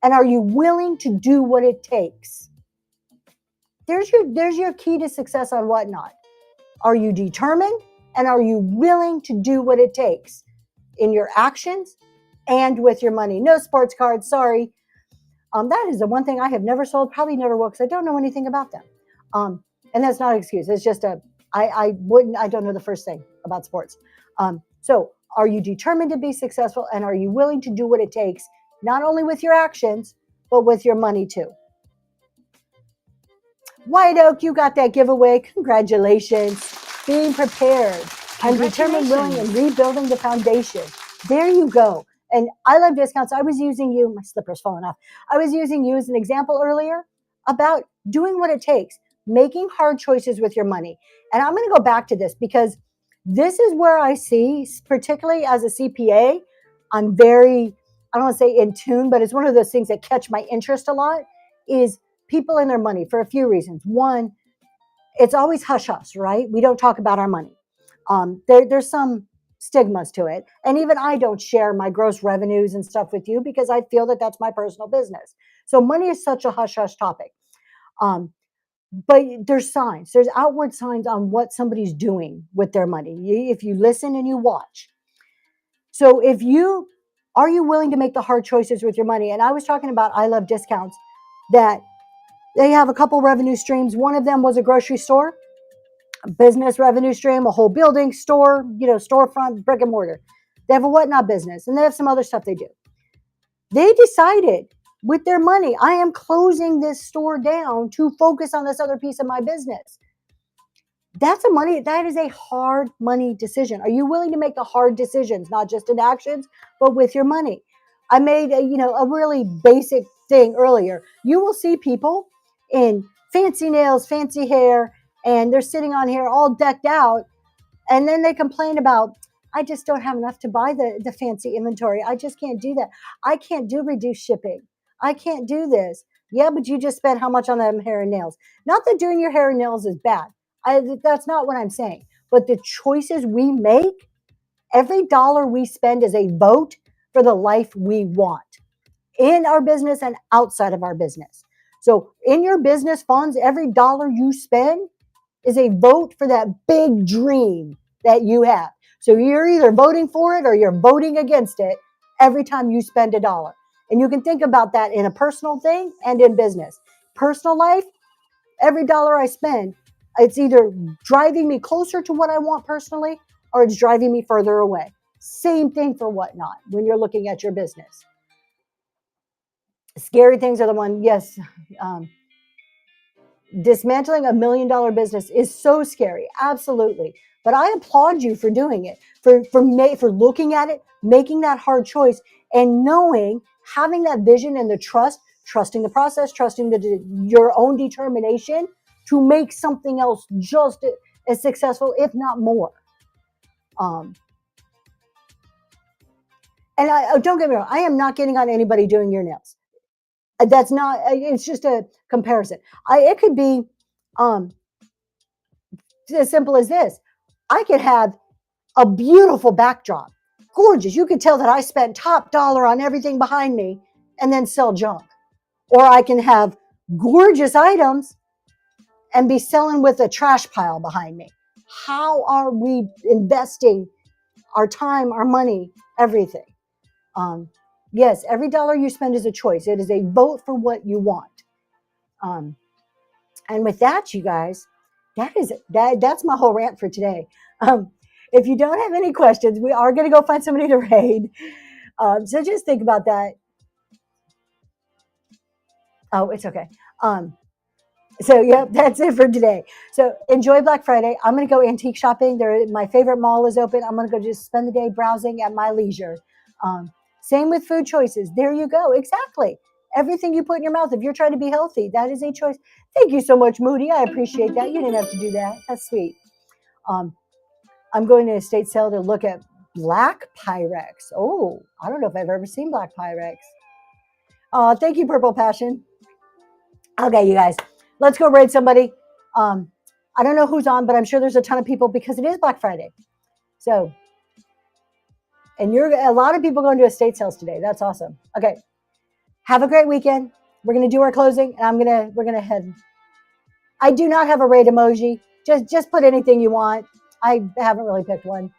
And are you willing to do what it takes? There's your key to success on Whatnot. Are you determined? And are you willing to do what it takes in your actions and with your money? No sports cards, sorry. That is the one thing I have never sold, probably never will, because I don't know anything about them. And that's not an excuse. It's just I don't know the first thing about sports. So are you determined to be successful, and are you willing to do what it takes, not only with your actions, but with your money too? White Oak, you got that giveaway. Congratulations. Being prepared. I'm determined, willing, and rebuilding the foundation. There you go. And I love discounts. I was using you. My slipper's falling off. I was using you as an example earlier about doing what it takes, making hard choices with your money. And I'm going to go back to this because this is where I see, particularly as a CPA, I'm very, I don't want to say in tune, but it's one of those things that catch my interest a lot, is people and their money for a few reasons. One, it's always hush hush, right? We don't talk about our money. There's some stigmas to it. And even I don't share my gross revenues and stuff with you because I feel that that's my personal business. So money is such a hush hush topic. But there's signs, there's outward signs on what somebody's doing with their money. If you listen and you watch. So are you willing to make the hard choices with your money? And I was talking about I Love Discounts, that they have a couple revenue streams. One of them was a grocery store, a business revenue stream, a whole building, store, storefront, brick and mortar. They have a whatnot business and they have some other stuff they do. They decided with their money, I am closing this store down to focus on this other piece of my business. That is a hard money decision. Are you willing to make the hard decisions, not just in actions, but with your money? I made a really basic thing earlier. You will see people in fancy nails, fancy hair, and they're sitting on here all decked out, and then they complain about, I just don't have enough to buy the fancy inventory. I just can't do that. I can't do reduced shipping. I can't do this. Yeah, but you just spent how much on them hair and nails? Not that doing your hair and nails is bad. That's not what I'm saying. But the choices we make, every dollar we spend is a vote for the life we want in our business and outside of our business. So in your business funds, every dollar you spend is a vote for that big dream that you have. So you're either voting for it or you're voting against it every time you spend a dollar. And you can think about that in a personal thing and in business. Personal life, every dollar I spend, it's either driving me closer to what I want personally or it's driving me further away. Same thing for whatnot when you're looking at your business. Scary things are the one, yes. Dismantling $1 million business is so scary. Absolutely. But I applaud you for doing it, for looking at it, making that hard choice and knowing, having that vision and the trusting the process, trusting your own determination to make something else just as successful, if not more. And don't get me wrong, I am not getting on anybody doing your nails. That's not, it's just a comparison. It could be as simple as this. I could have a beautiful backdrop, gorgeous. You could tell that I spent top dollar on everything behind me and then sell junk. Or I can have gorgeous items and be selling with a trash pile behind me. How are we investing our time, our money, everything? Yes, every dollar you spend is a choice. It is a vote for what you want. And with that, you guys, that's my whole rant for today. If you don't have any questions, we are going to go find somebody to raid. So just think about that. Oh, it's okay. So yeah, that's it for today. So enjoy Black Friday. I'm going to go antique shopping. My favorite mall is open. I'm going to go just spend the day browsing at my leisure. Same with food choices. There you go. Exactly. Everything you put in your mouth, if you're trying to be healthy, that is a choice. Thank you so much, Moody. I appreciate that. You didn't have to do that. That's sweet. I'm going to estate sale to look at Black Pyrex. Oh, I don't know if I've ever seen Black Pyrex. Thank you, Purple Passion. Okay, you guys, let's go raid somebody. I don't know who's on, but I'm sure there's a ton of people because it is Black Friday. So, and a lot of people going to estate sales today. That's awesome. Okay. Have a great weekend. We're going to do our closing and we're going to head. I do not have a raid emoji. Just put anything you want. I haven't really picked one.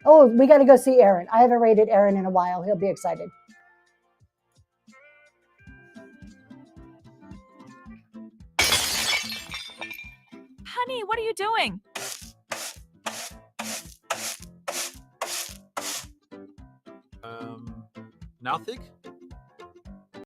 Oh, we got to go see Aaron. I haven't raided Aaron in a while. He'll be excited. Honey, what are you doing? Nothing.